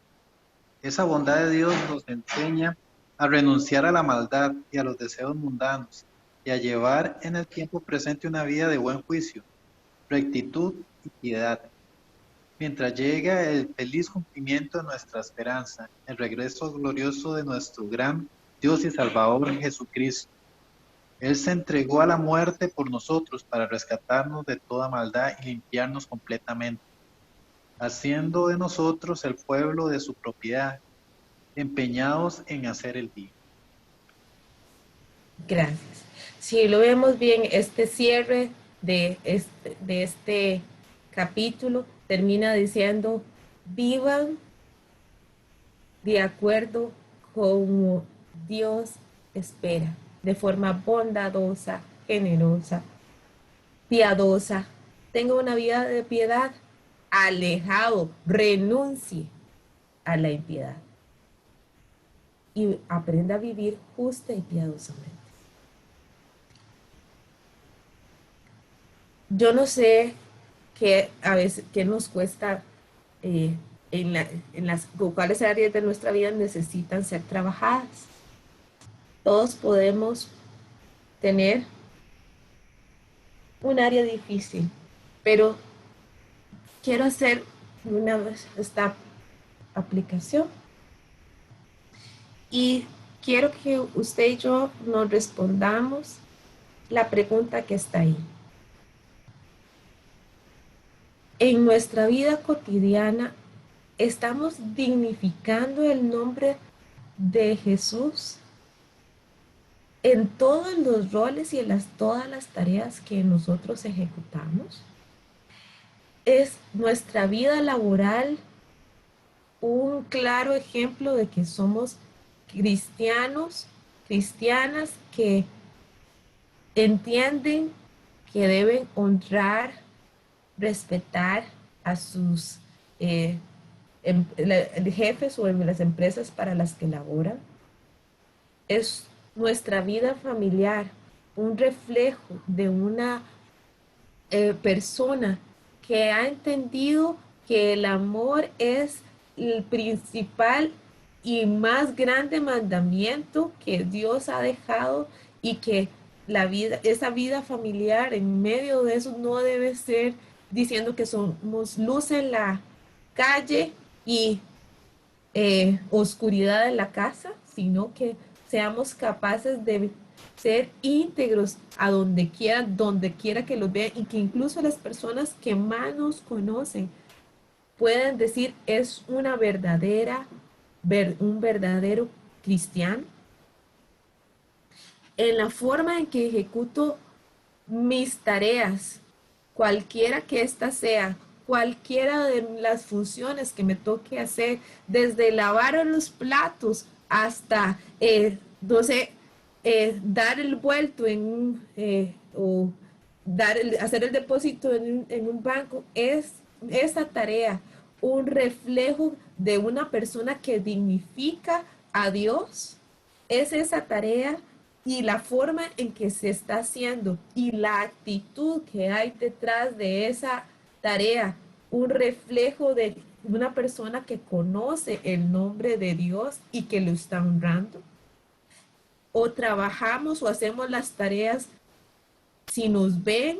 Esa bondad de Dios nos enseña a renunciar a la maldad y a los deseos mundanos y a llevar en el tiempo presente una vida de buen juicio, rectitud y piedad. Mientras llega el feliz cumplimiento de nuestra esperanza, el regreso glorioso de nuestro gran Dios y Salvador Jesucristo. Él se entregó a la muerte por nosotros para rescatarnos de toda maldad y limpiarnos completamente, haciendo de nosotros el pueblo de su propiedad, empeñados en hacer el bien. Gracias. Si lo vemos bien, este cierre de este capítulo termina diciendo, vivan de acuerdo como Dios espera, de forma bondadosa, generosa, piadosa. Tenga una vida de piedad, alejado, renuncie a la impiedad y aprenda a vivir justa y piadosamente. Yo no sé qué a veces qué nos cuesta cuáles áreas de nuestra vida necesitan ser trabajadas. Todos podemos tener un área difícil, pero quiero hacer una vez esta aplicación y quiero que usted y yo nos respondamos la pregunta que está ahí. En nuestra vida cotidiana, ¿estamos dignificando el nombre de Jesús en todos los roles y en todas las tareas que nosotros ejecutamos? ¿Es nuestra vida laboral un claro ejemplo de que somos cristianos, cristianas que entienden que deben honrar respetar a sus jefes o en las empresas para las que laboran. Es nuestra vida familiar un reflejo de una persona que ha entendido que el amor es el principal y más grande mandamiento que Dios ha dejado, y que la vida, esa vida familiar en medio de eso no debe ser diciendo que somos luz en la calle y oscuridad en la casa, sino que seamos capaces de ser íntegros a donde quiera que los vean, y que incluso las personas que más nos conocen puedan decir es una un verdadero cristiano. En la forma en que ejecuto mis tareas, cualquiera que ésta sea, cualquiera de las funciones que me toque hacer, desde lavar los platos hasta, no sé, dar el vuelto o hacer el depósito en un banco, es esa tarea un reflejo de una persona que dignifica a Dios. Es esa tarea y la forma en que se está haciendo y la actitud que hay detrás de esa tarea, un reflejo de una persona que conoce el nombre de Dios y que lo está honrando. O trabajamos o hacemos las tareas si nos ven,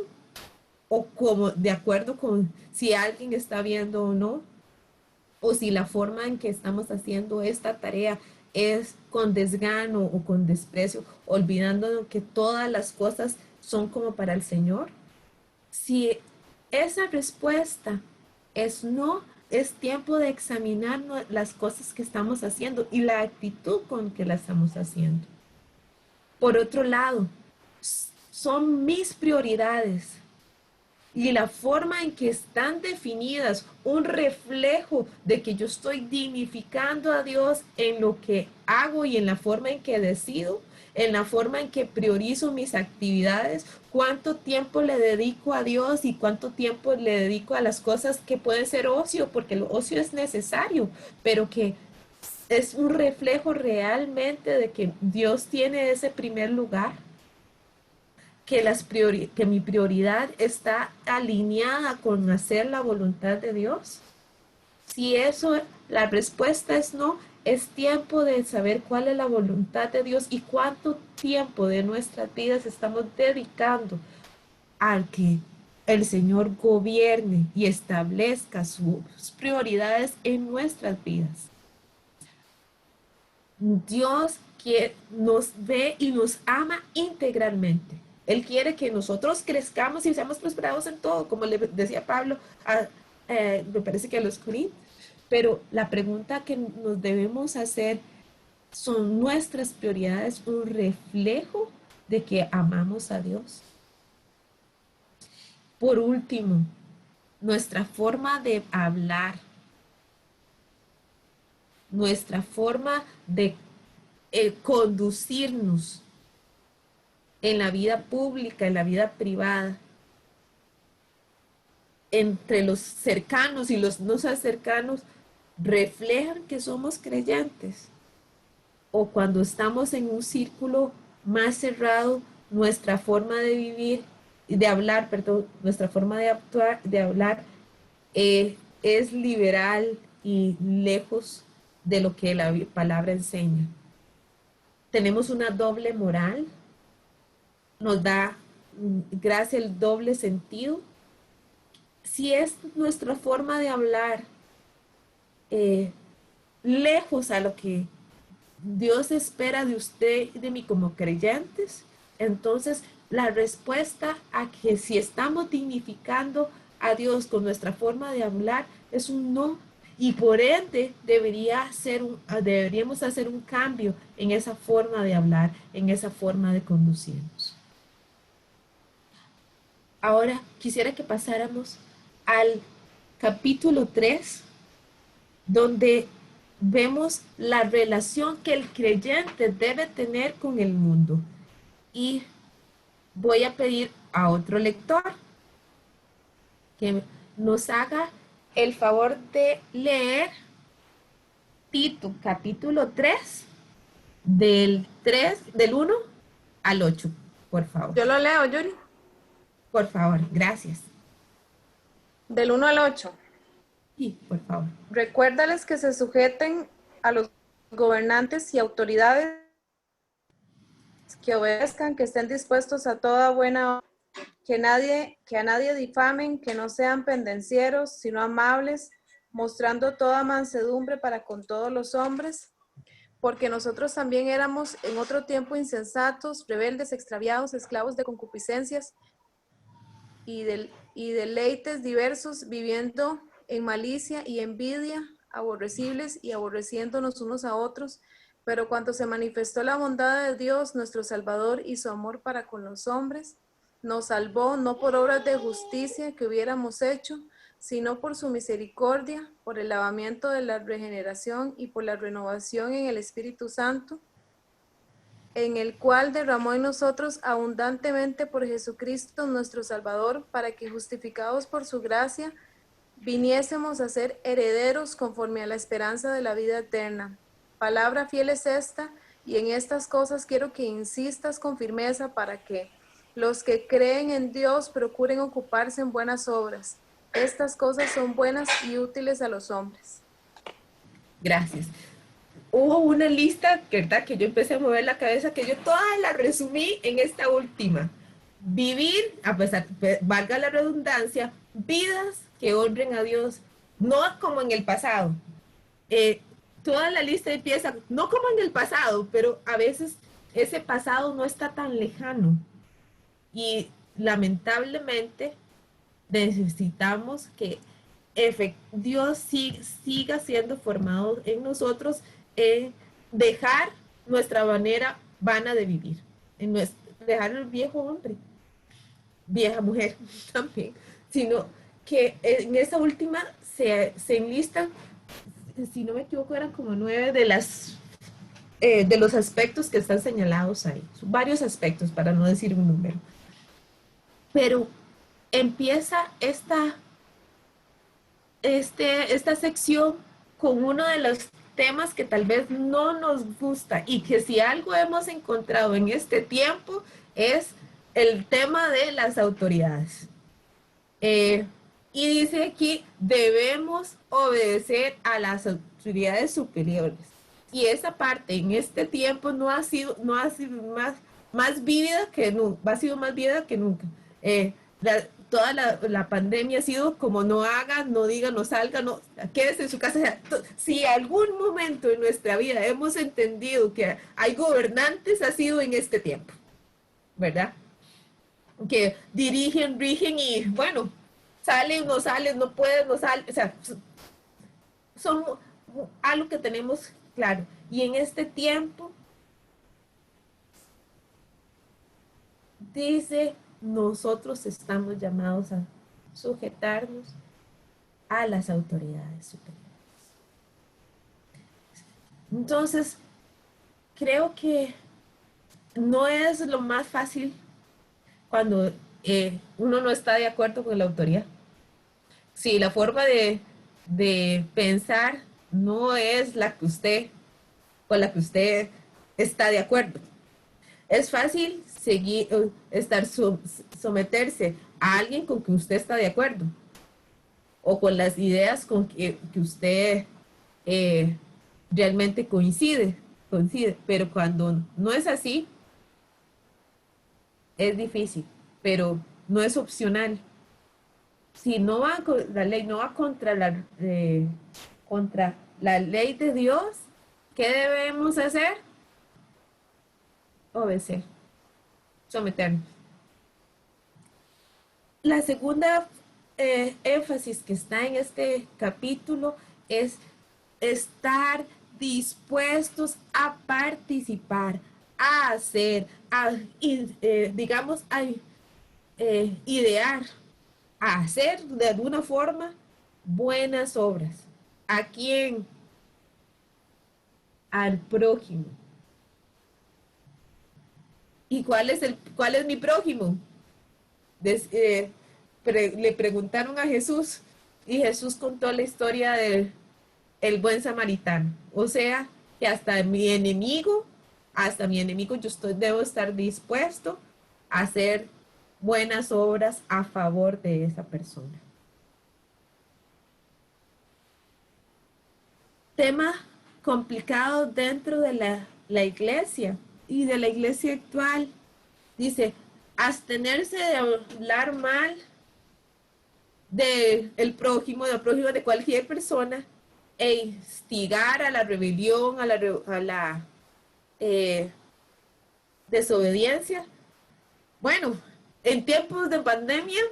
o como de acuerdo con si alguien está viendo o no, o si la forma en que estamos haciendo esta tarea es con desgano o con desprecio, olvidándonos que todas las cosas son como para el Señor. Si esa respuesta es no, es tiempo de examinar las cosas que estamos haciendo y la actitud con que la estamos haciendo. Por otro lado, son mis prioridades y la forma en que están definidas un reflejo de que yo estoy dignificando a Dios en lo que hago y en la forma en que decido, en la forma en que priorizo mis actividades, cuánto tiempo le dedico a Dios y cuánto tiempo le dedico a las cosas que pueden ser ocio, porque el ocio es necesario, pero que es un reflejo realmente de que Dios tiene ese primer lugar. Que mi prioridad está alineada con hacer la voluntad de Dios. Si eso, la respuesta es no, es tiempo de saber cuál es la voluntad de Dios y cuánto tiempo de nuestras vidas estamos dedicando a que el Señor gobierne y establezca sus prioridades en nuestras vidas. Dios nos ve y nos ama integralmente. Él quiere que nosotros crezcamos y seamos prosperados en todo, como le decía Pablo, me parece que a los Corintios. Pero la pregunta que nos debemos hacer, ¿son nuestras prioridades un reflejo de que amamos a Dios? Por último, nuestra forma de hablar, nuestra forma de conducirnos en la vida pública, en la vida privada, entre los cercanos y los no cercanos, reflejan que somos creyentes. O cuando estamos en un círculo más cerrado, nuestra forma de vivir, de hablar, perdón, nuestra forma de actuar, de hablar, es liberal y lejos de lo que la palabra enseña. Tenemos una doble moral, nos da gracia el doble sentido. Si es nuestra forma de hablar lejos a lo que Dios espera de usted y de mí como creyentes, entonces la respuesta a que si estamos dignificando a Dios con nuestra forma de hablar es un no, y por ende deberíamos hacer un cambio en esa forma de hablar, en esa forma de conducirnos. Ahora quisiera que pasáramos al capítulo 3, donde vemos la relación que el creyente debe tener con el mundo. Y voy a pedir a otro lector que nos haga el favor de leer Tito, capítulo 3, del 1 al 8, por favor. Yo lo leo, Yuri. Por favor, gracias. Del 1 al 8. Sí, por favor. Recuérdales que se sujeten a los gobernantes y autoridades, que obedezcan, que estén dispuestos a toda buena obra, que a nadie difamen, que no sean pendencieros, sino amables, mostrando toda mansedumbre para con todos los hombres, porque nosotros también éramos en otro tiempo insensatos, rebeldes, extraviados, esclavos de concupiscencias y deleites diversos, viviendo en malicia y envidia, aborrecibles y aborreciéndonos unos a otros. Pero cuando se manifestó la bondad de Dios, nuestro Salvador, y su amor para con los hombres, nos salvó no por obras de justicia que hubiéramos hecho, sino por su misericordia, por el lavamiento de la regeneración y por la renovación en el Espíritu Santo, en el cual derramó en nosotros abundantemente por Jesucristo nuestro Salvador, para que, justificados por su gracia, viniésemos a ser herederos conforme a la esperanza de la vida eterna. Palabra fiel es esta, y en estas cosas quiero que insistas con firmeza, para que los que creen en Dios procuren ocuparse en buenas obras. Estas cosas son buenas y útiles a los hombres. Gracias. Hubo una lista, ¿verdad?, que yo empecé a mover la cabeza, que yo toda la resumí en esta última. Vivir, a pesar, valga la redundancia, vidas que honren a Dios, no como en el pasado. Toda la lista empieza, no como en el pasado, pero a veces ese pasado no está tan lejano. Y lamentablemente necesitamos que Dios siga siendo formado en nosotros, dejar nuestra manera vana de vivir, dejar el viejo hombre, vieja mujer también, sino que en esa última se enlistan, si no me equivoco, eran como 9 de los aspectos que están señalados ahí. Son varios aspectos, para no decir un número. Pero empieza esta sección con uno de los temas que tal vez no nos gusta, y que si algo hemos encontrado en este tiempo es el tema de las autoridades. Y dice aquí, debemos obedecer a las autoridades superiores. Y esa parte en este tiempo ha sido más vívida que nunca, ha sido más vívida que nunca. Toda la pandemia ha sido como no haga, no diga, no salga, no, quédese en su casa. Si algún momento en nuestra vida hemos entendido que hay gobernantes, ha sido en este tiempo, ¿verdad? Que dirigen, rigen y bueno, salen, no salen, no pueden, no salen, o sea, son algo que tenemos claro. Y en este tiempo dice, nosotros estamos llamados a sujetarnos a las autoridades superiores. Entonces, creo que no es lo más fácil cuando uno no está de acuerdo con la autoridad. Si la forma de pensar no es la que usted, con la que usted está de acuerdo. Es fácil someterse a alguien con que usted está de acuerdo, o con las ideas con que usted realmente coincide, pero cuando no es así, es difícil, pero no es opcional. Si no va la ley, no va contra la ley de Dios, ¿qué debemos hacer? Obedecer, someternos. La segunda énfasis que está en este capítulo es estar dispuestos a participar, a hacer, digamos, a idear, a hacer de alguna forma buenas obras. ¿A quién? Al prójimo. ¿Y cuál es mi prójimo? le preguntaron a Jesús y Jesús contó la historia del el buen samaritano. O sea, que hasta mi enemigo debo estar dispuesto a hacer buenas obras a favor de esa persona. Tema complicado dentro de la iglesia y de la iglesia actual. Dice, abstenerse de hablar mal del prójimo, de cualquier persona, e instigar a la rebelión, a la desobediencia. Bueno, en tiempos de pandemia,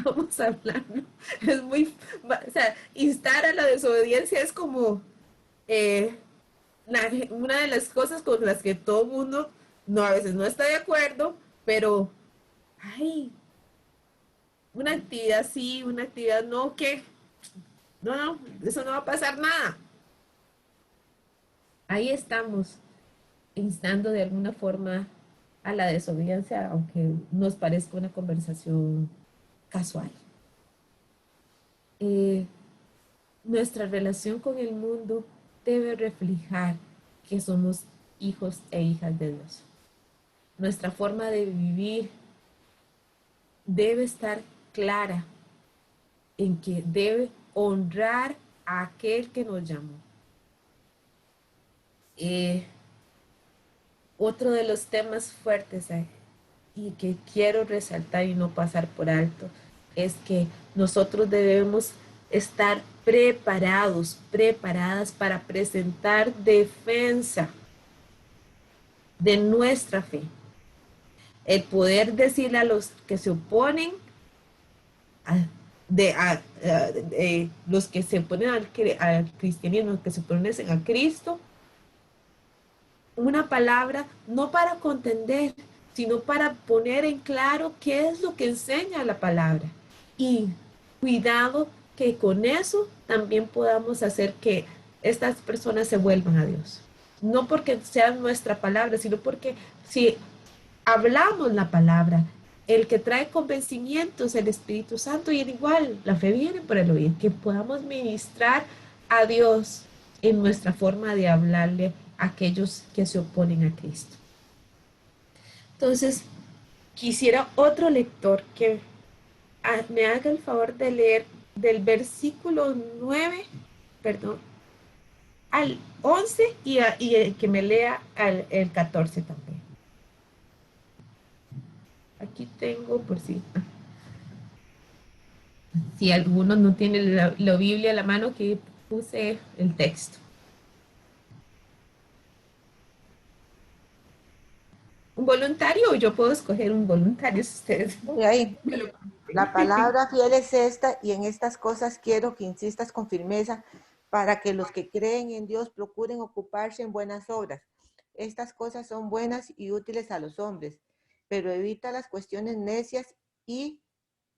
vamos a hablar, ¿no? Es muy, o sea, instar a la desobediencia es como una de las cosas con las que todo el mundo a veces no está de acuerdo, pero ay, una actividad sí, una actividad no, que no, eso no va a pasar nada. Ahí estamos instando de alguna forma a la desobediencia, aunque nos parezca una conversación casual. Nuestra relación con el mundo debe reflejar que somos hijos e hijas de Dios. Nuestra forma de vivir debe estar clara en que debe honrar a aquel que nos llamó. Otro de los temas fuertes y que quiero resaltar y no pasar por alto es que nosotros debemos estar preparadas para presentar defensa de nuestra fe. El poder decirle a los que se oponen, los que se oponen al cristianismo, los que se oponen a Cristo, una palabra no para contender, sino para poner en claro qué es lo que enseña la palabra. Y cuidado que con eso también podamos hacer que estas personas se vuelvan a Dios. No porque sea nuestra palabra, sino porque si hablamos la palabra, el que trae convencimiento es el Espíritu Santo, y igual la fe viene por el oír, que podamos ministrar a Dios en nuestra forma de hablarle a aquellos que se oponen a Cristo. Entonces, quisiera otro lector que me haga el favor de leer del versículo 9, perdón, al 11 y que me lea el 14 también. Aquí tengo por si alguno no tiene la Biblia a la mano, que puse el texto. ¿Un voluntario o yo puedo escoger un voluntario si ustedes? Ahí. La palabra fiel es esta, y en estas cosas quiero que insistas con firmeza para que los que creen en Dios procuren ocuparse en buenas obras. Estas cosas son buenas y útiles a los hombres, pero evita las cuestiones necias y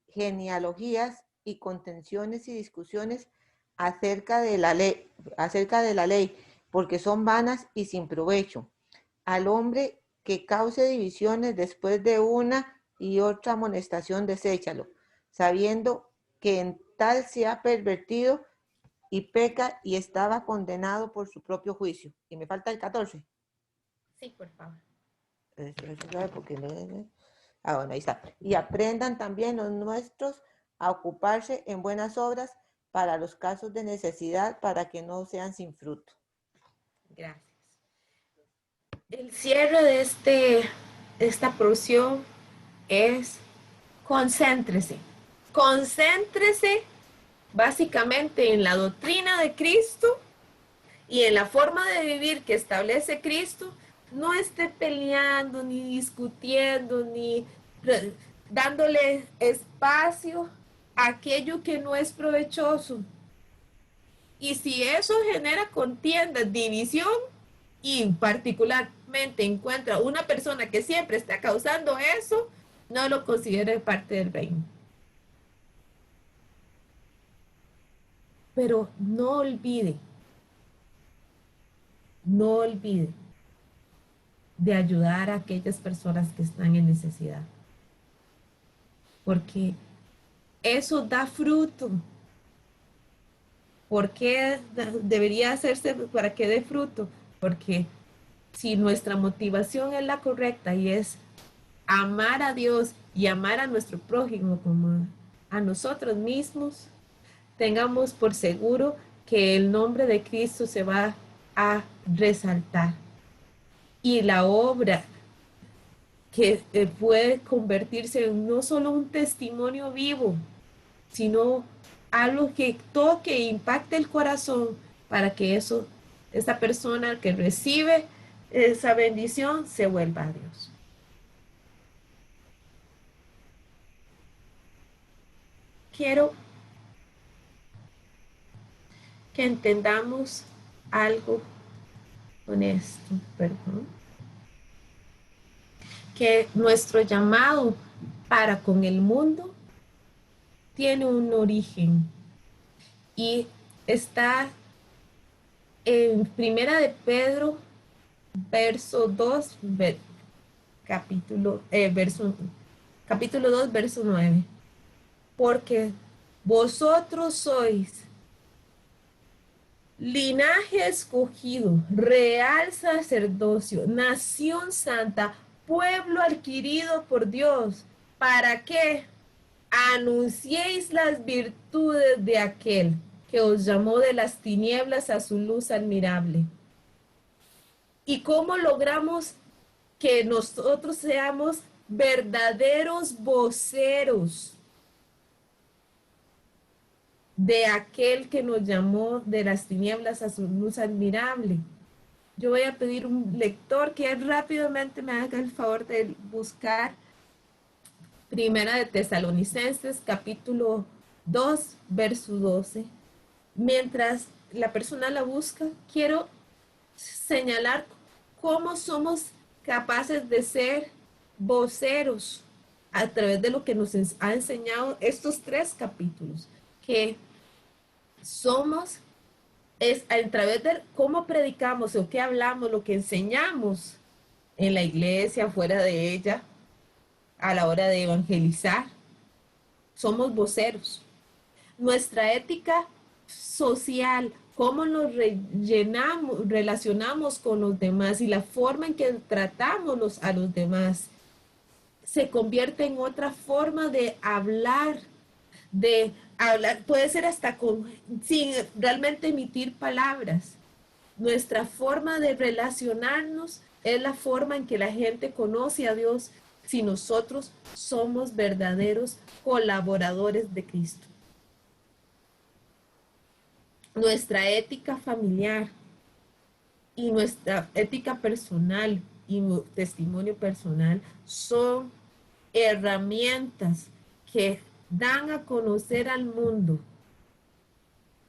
genealogías y contenciones y discusiones acerca de la ley, porque son vanas y sin provecho. Al hombre que cause divisiones después de una y otra amonestación, deséchalo, sabiendo que en tal se ha pervertido y peca y estaba condenado por su propio juicio. Y me falta el 14. Sí, por favor. Bueno, ahí está. Y aprendan también los nuestros a ocuparse en buenas obras para los casos de necesidad, para que no sean sin fruto. Gracias. El cierre de esta porción es concéntrese. Concéntrese básicamente en la doctrina de Cristo y en la forma de vivir que establece Cristo. No esté peleando, ni discutiendo, ni dándole espacio a aquello que no es provechoso. Y si eso genera contienda, división, y particularmente encuentra una persona que siempre está causando eso, no lo considere parte del reino. Pero no olvide de ayudar a aquellas personas que están en necesidad. porque eso da fruto. ¿Por qué debería hacerse para que dé fruto? Porque si nuestra motivación es la correcta y es amar a Dios y amar a nuestro prójimo como a nosotros mismos, tengamos por seguro que el nombre de Cristo se va a resaltar. Y la obra que puede convertirse en no solo un testimonio vivo, sino algo que toque e impacte el corazón para que esa persona que recibe esa bendición se vuelva a Dios. Quiero que entendamos algo con esto, perdón. Que nuestro llamado para con el mundo tiene un origen y está en Primera de Pedro, verso 2, capítulo 2, verso 9. Porque vosotros sois linaje escogido, real sacerdocio, nación santa, pueblo adquirido por Dios, para que anunciéis las virtudes de aquel que os llamó de las tinieblas a su luz admirable. ¿Y cómo logramos que nosotros seamos verdaderos voceros de aquel que nos llamó de las tinieblas a su luz admirable? Yo voy a pedir un lector que rápidamente me haga el favor de buscar Primera de Tesalonicenses, capítulo 2, verso 12. Mientras la persona la busca, quiero señalar cómo somos capaces de ser voceros a través de lo que nos ha enseñado estos 3 capítulos, que somos, es a través de cómo predicamos o qué hablamos, lo que enseñamos en la iglesia, fuera de ella, a la hora de evangelizar, somos voceros. Nuestra ética social, cómo nos relacionamos con los demás y la forma en que tratamos a los demás, se convierte en otra forma de hablar, puede ser hasta sin realmente emitir palabras. Nuestra forma de relacionarnos es la forma en que la gente conoce a Dios si nosotros somos verdaderos colaboradores de Cristo. Nuestra ética familiar y nuestra ética personal y testimonio personal son herramientas que dan a conocer al mundo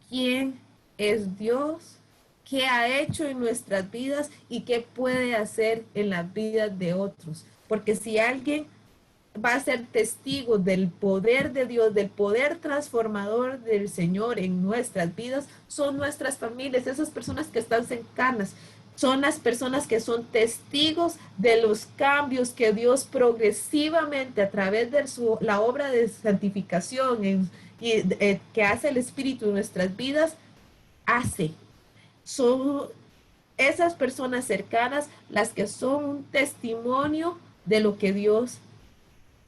quién es Dios, qué ha hecho en nuestras vidas y qué puede hacer en las vidas de otros. Porque si alguien va a ser testigo del poder de Dios, del poder transformador del Señor en nuestras vidas, son nuestras familias, esas personas que están cercanas, son las personas que son testigos de los cambios que Dios progresivamente a través de la obra de santificación que hace el Espíritu en nuestras vidas, hace. Son esas personas cercanas las que son un testimonio de lo que Dios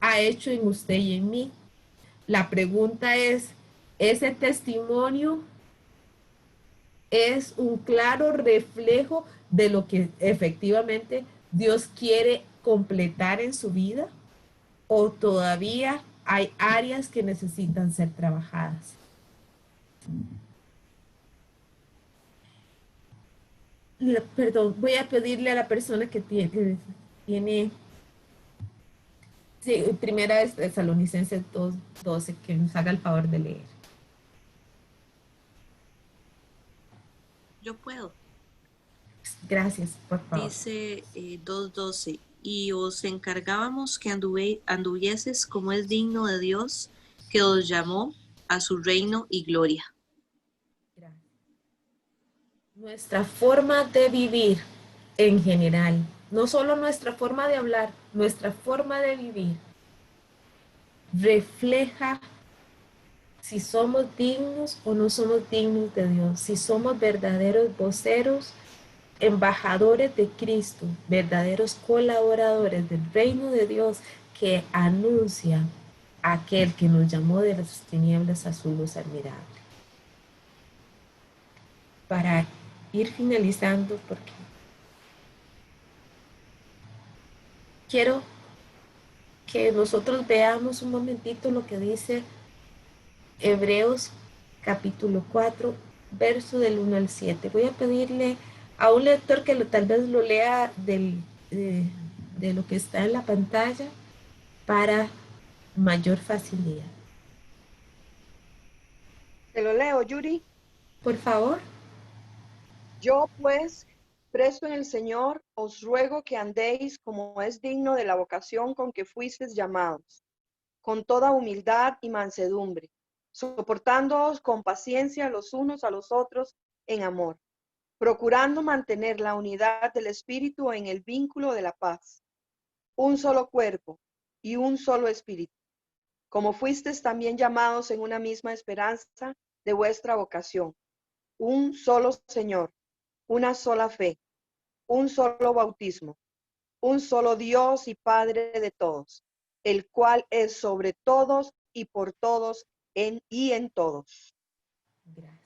ha hecho en usted y en mí. La pregunta es, ¿ese testimonio es un claro reflejo de lo que efectivamente Dios quiere completar en su vida? ¿O todavía hay áreas que necesitan ser trabajadas? Perdón, voy a pedirle a la persona que tiene sí, Primera de Tesalonicenses 2:12, que nos haga el favor de leer. Yo puedo. Gracias, por favor. Dice 2:12, y os encargábamos que anduvieses como es digno de Dios, que os llamó a su reino y gloria. Gracias. Nuestra forma de vivir en general, no solo nuestra forma de hablar, nuestra forma de vivir refleja si somos dignos o no somos dignos de Dios, si somos verdaderos voceros, embajadores de Cristo, verdaderos colaboradores del reino de Dios que anuncian a aquel que nos llamó de las tinieblas a su luz admirable. Para ir finalizando, porque quiero que nosotros veamos un momentito lo que dice Hebreos capítulo 4, verso del 1 al 7. Voy a pedirle a un lector que tal vez lo lea de lo que está en la pantalla para mayor facilidad. Te lo leo, Yuri. Por favor. Yo, pues, preso en el Señor, os ruego que andéis como es digno de la vocación con que fuisteis llamados, con toda humildad y mansedumbre, soportándoos con paciencia los unos a los otros en amor, procurando mantener la unidad del Espíritu en el vínculo de la paz. Un solo cuerpo y un solo Espíritu, como fuisteis también llamados en una misma esperanza de vuestra vocación. Un solo Señor, una sola fe, un solo bautismo, un solo Dios y Padre de todos, el cual es sobre todos y por todos y en todos. Gracias.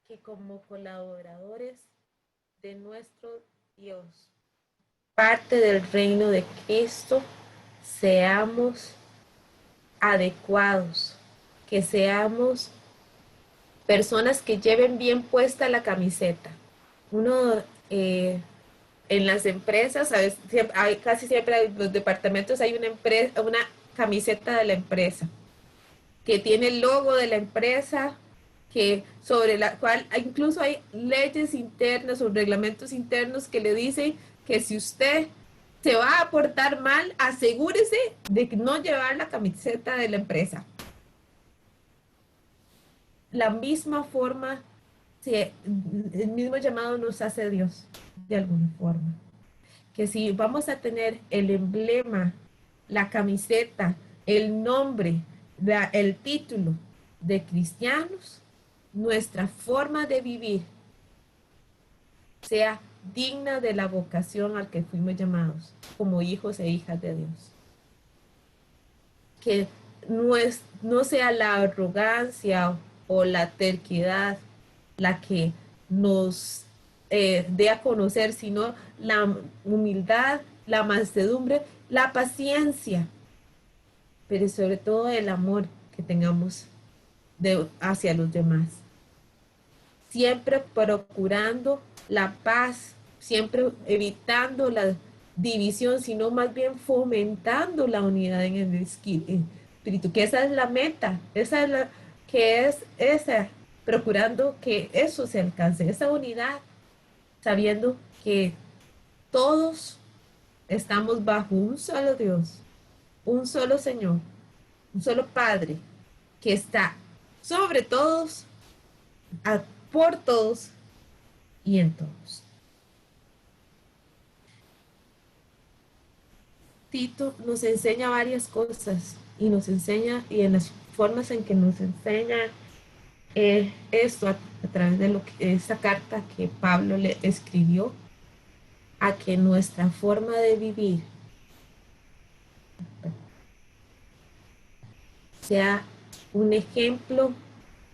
Que como colaboradores de nuestro Dios, parte del reino de Cristo, seamos adecuados, que seamos personas que lleven bien puesta la camiseta. Uno en las empresas, ¿sabes? Casi siempre en los departamentos hay una camiseta de la empresa que tiene el logo de la empresa, que sobre la cual incluso hay leyes internas o reglamentos internos que le dicen que si usted se va a portar mal, asegúrese de no llevar la camiseta de la empresa. La misma forma, el mismo llamado nos hace Dios, de alguna forma. Que si vamos a tener el emblema, la camiseta, el nombre, el título de cristianos, nuestra forma de vivir sea digna de la vocación al que fuimos llamados como hijos e hijas de Dios. Que no sea la arrogancia o la terquedad la que nos dé a conocer, sino la humildad, la mansedumbre, la paciencia, pero sobre todo el amor que tengamos hacia los demás. Siempre procurando la paz, siempre evitando la división, sino más bien fomentando la unidad en el espíritu, que esa es la meta, procurando que eso se alcance, esa unidad, sabiendo que todos estamos bajo un solo Dios, un solo Señor, un solo Padre, que está sobre todos, por todos y en todos. Tito nos enseña varias cosas y en las formas en que nos enseña esto a través de esa carta que Pablo le escribió, a que nuestra forma de vivir sea un ejemplo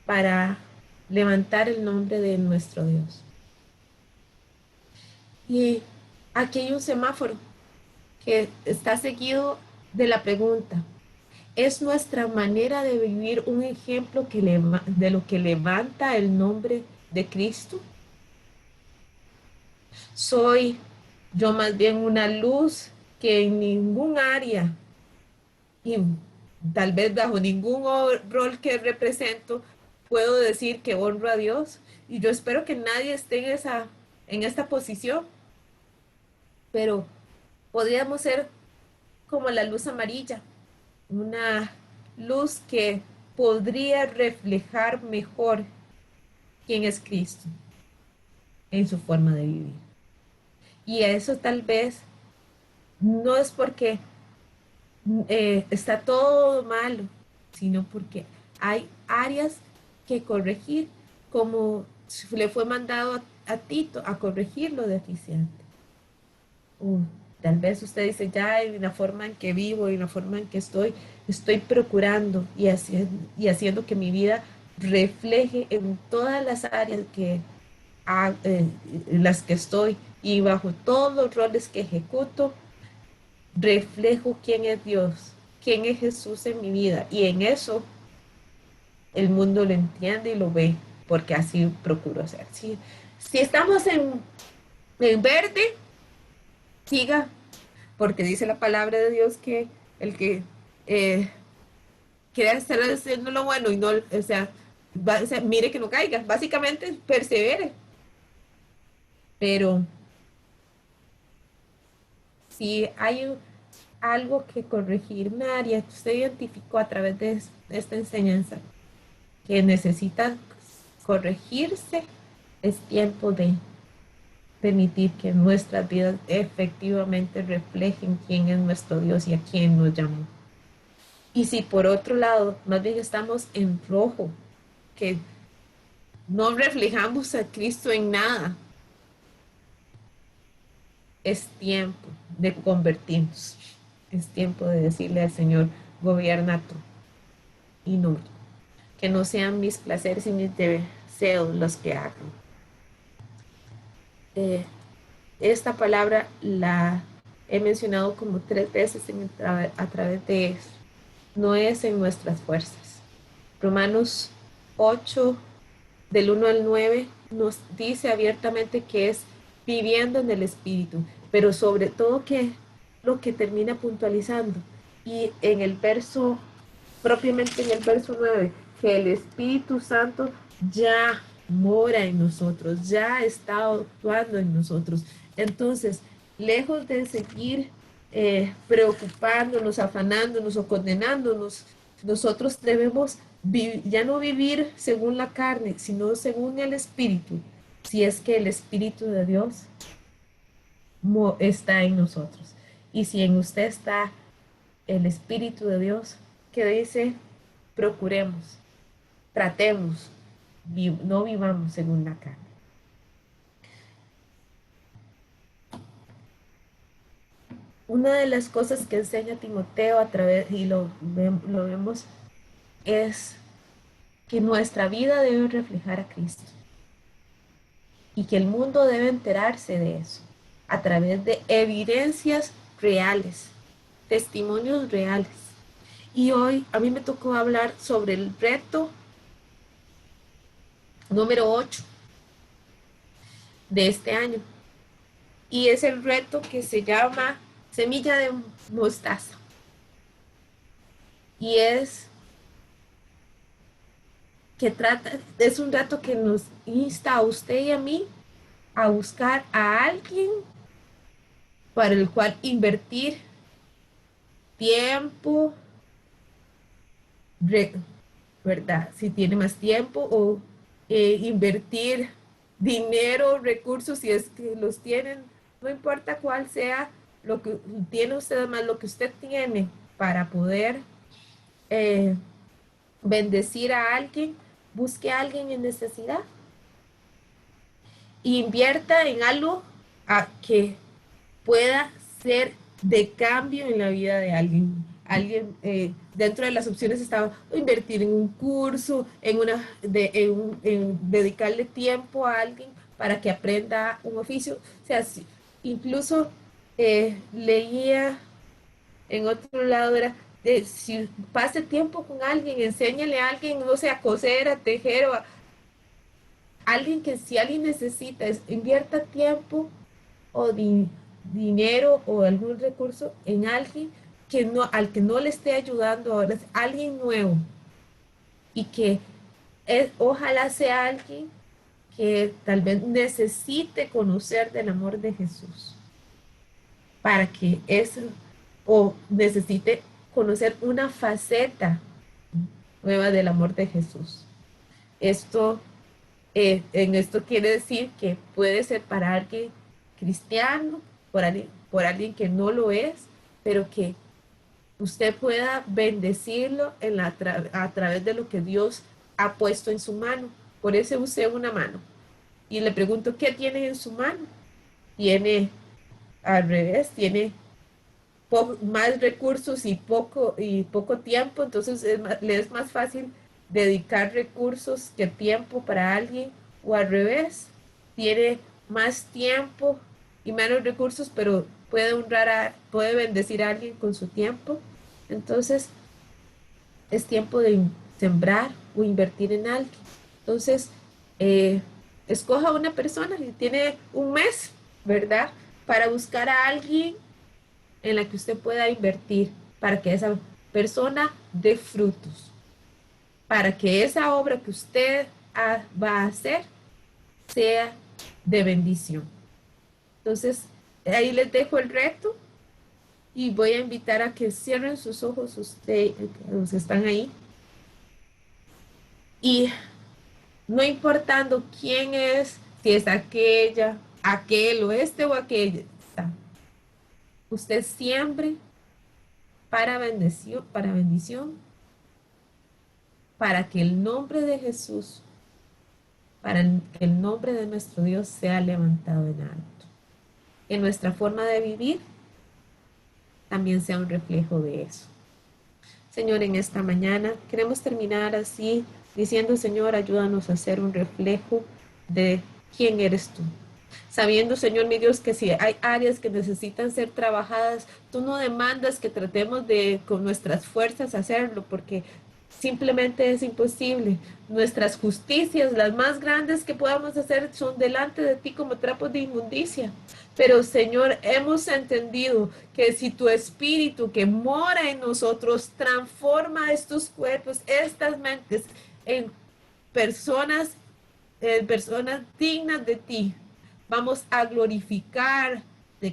para levantar el nombre de nuestro Dios. Y aquí hay un semáforo que está seguido de la pregunta: ¿es nuestra manera de vivir un ejemplo de lo que levanta el nombre de Cristo? ¿Soy yo más bien una luz que en ningún área y tal vez bajo ningún rol que represento puedo decir que honro a Dios? Y yo espero que nadie esté en esta posición, pero podríamos ser como la luz amarilla, una luz que podría reflejar mejor quién es Cristo en su forma de vivir. Y eso tal vez no es porque está todo malo, sino porque hay áreas que corregir, como le fue mandado a Tito a corregir lo deficiente. Tal vez usted dice, ya en la forma en que vivo, en la forma en que estoy procurando y haciendo que mi vida refleje en todas las áreas en las que estoy y bajo todos los roles que ejecuto, reflejo quién es Dios, quién es Jesús en mi vida. Y en eso el mundo lo entiende y lo ve, porque así procuro hacer. Si estamos en verde, siga, porque dice la palabra de Dios que el que quiere estar haciendo lo bueno y no, o sea, mire que no caiga, básicamente persevere. Pero si hay algo que corregir, un área que usted identificó a través de esta enseñanza que necesita corregirse, es tiempo de permitir que nuestras vidas efectivamente reflejen quién es nuestro Dios y a quién nos llamó. Y si por otro lado, más bien estamos en rojo, que no reflejamos a Cristo en nada, es tiempo de convertirnos. Es tiempo de decirle al Señor, gobierna tú y no, que no sean mis placeres y mis deseos los que hagan. Esta palabra la he mencionado como 3 veces a través de eso. No es en nuestras fuerzas. Romanos 8, del 1 al 9, nos dice abiertamente que es viviendo en el Espíritu, pero sobre todo que lo que termina puntualizando. Y en el verso, propiamente en el verso 9, que el Espíritu Santo ya mora en nosotros, ya está actuando en nosotros. Entonces, lejos de seguir preocupándonos, afanándonos o condenándonos, nosotros debemos ya no vivir según la carne, sino según el Espíritu, si es que el Espíritu de Dios está en nosotros. Y si en usted está el Espíritu de Dios, que dice, procuremos, tratemos, no vivamos según la carne. Una de las cosas que enseña Timoteo a través, y lo vemos, es que nuestra vida debe reflejar a Cristo y que el mundo debe enterarse de eso a través de evidencias reales, testimonios reales. Y hoy a mí me tocó hablar sobre el reto número 8 de este año. Y es el reto que se llama semilla de mostaza. Y es un reto que nos insta a usted y a mí a buscar a alguien para el cual invertir tiempo, ¿verdad? Si tiene más tiempo, o invertir dinero, recursos, si es que los tienen, no importa cuál sea lo que tiene usted, más lo que usted tiene para poder bendecir a alguien, busque a alguien en necesidad. Invierta en algo que pueda ser de cambio en la vida de alguien. Alguien dentro de las opciones estaba invertir en un curso, en dedicarle tiempo a alguien para que aprenda un oficio. O sea, incluso leía en otro lado, era si pase tiempo con alguien, enséñale a alguien, no sé, a coser, a tejer, o a alguien que si alguien necesita, invierta tiempo o dinero o algún recurso en alguien al que no le esté ayudando ahora, es alguien nuevo, y que ojalá sea alguien que tal vez necesite conocer del amor de Jesús, para que o necesite conocer una faceta nueva del amor de Jesús. En esto quiere decir que puede ser para alguien cristiano, por alguien que no lo es, pero que usted pueda bendecirlo a través de lo que Dios ha puesto en su mano. Por eso usé una mano. Y le pregunto, ¿qué tiene en su mano? Tiene, al revés, tiene más recursos y poco tiempo, entonces le es más fácil dedicar recursos que tiempo para alguien, o al revés, tiene más tiempo y menos recursos, pero puede bendecir a alguien con su tiempo. Entonces, es tiempo de sembrar o invertir en alguien. Entonces, escoja una persona y tiene un mes, ¿verdad? Para buscar a alguien en la que usted pueda invertir, para que esa persona dé frutos, para que esa obra que usted va a hacer sea de bendición. Entonces, ahí les dejo el reto y voy a invitar a que cierren sus ojos, los que están ahí. Y no importando quién es, si es aquella, aquel o este o aquella, usted siembre para bendición, para que el nombre de Jesús, para que el nombre de nuestro Dios sea levantado en alto. Que nuestra forma de vivir también sea un reflejo de eso. Señor, en esta mañana queremos terminar así, diciendo, Señor, ayúdanos a ser un reflejo de quién eres tú. Sabiendo, Señor, mi Dios, que si hay áreas que necesitan ser trabajadas, tú no demandas que tratemos de, con nuestras fuerzas, hacerlo, porque simplemente es imposible. Nuestras justicias, las más grandes que podamos hacer, son delante de ti como trapos de inmundicia. Pero, Señor, hemos entendido que si tu Espíritu que mora en nosotros transforma estos cuerpos, estas mentes, en personas dignas de ti, vamos a glorificarte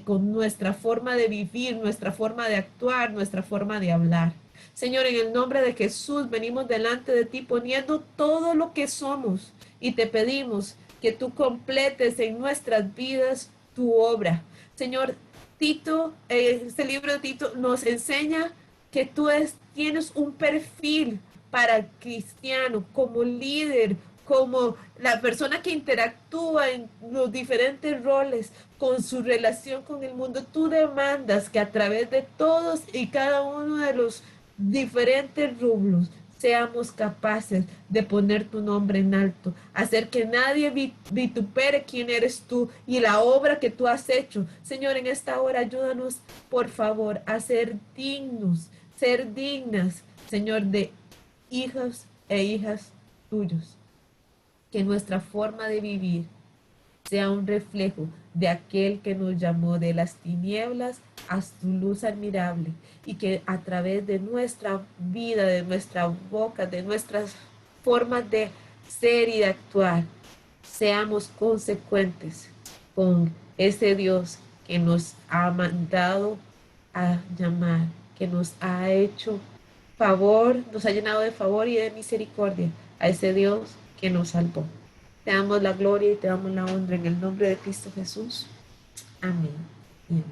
con nuestra forma de vivir, nuestra forma de actuar, nuestra forma de hablar. Señor, en el nombre de Jesús, venimos delante de ti poniendo todo lo que somos y te pedimos que tú completes en nuestras vidas tu obra. Señor, Tito, este libro de Tito nos enseña que tú tienes un perfil para cristiano, como líder, como la persona que interactúa en los diferentes roles con su relación con el mundo. Tú demandas que a través de todos y cada uno de los diferentes rubros seamos capaces de poner tu nombre en alto, hacer que nadie vitupere quién eres tú y la obra que tú has hecho. Señor, en esta hora ayúdanos, por favor, a ser dignos, ser dignas, Señor, de hijos e hijas tuyos. Que nuestra forma de vivir sea un reflejo de aquel que nos llamó de las tinieblas a su luz admirable, y que a través de nuestra vida, de nuestra boca, de nuestras formas de ser y de actuar, seamos consecuentes con ese Dios que nos ha mandado a llamar, que nos ha hecho favor, nos ha llenado de favor y de misericordia, a ese Dios que nos salvó. Te damos la gloria y te damos la honra en el nombre de Cristo Jesús. Amén. Amén.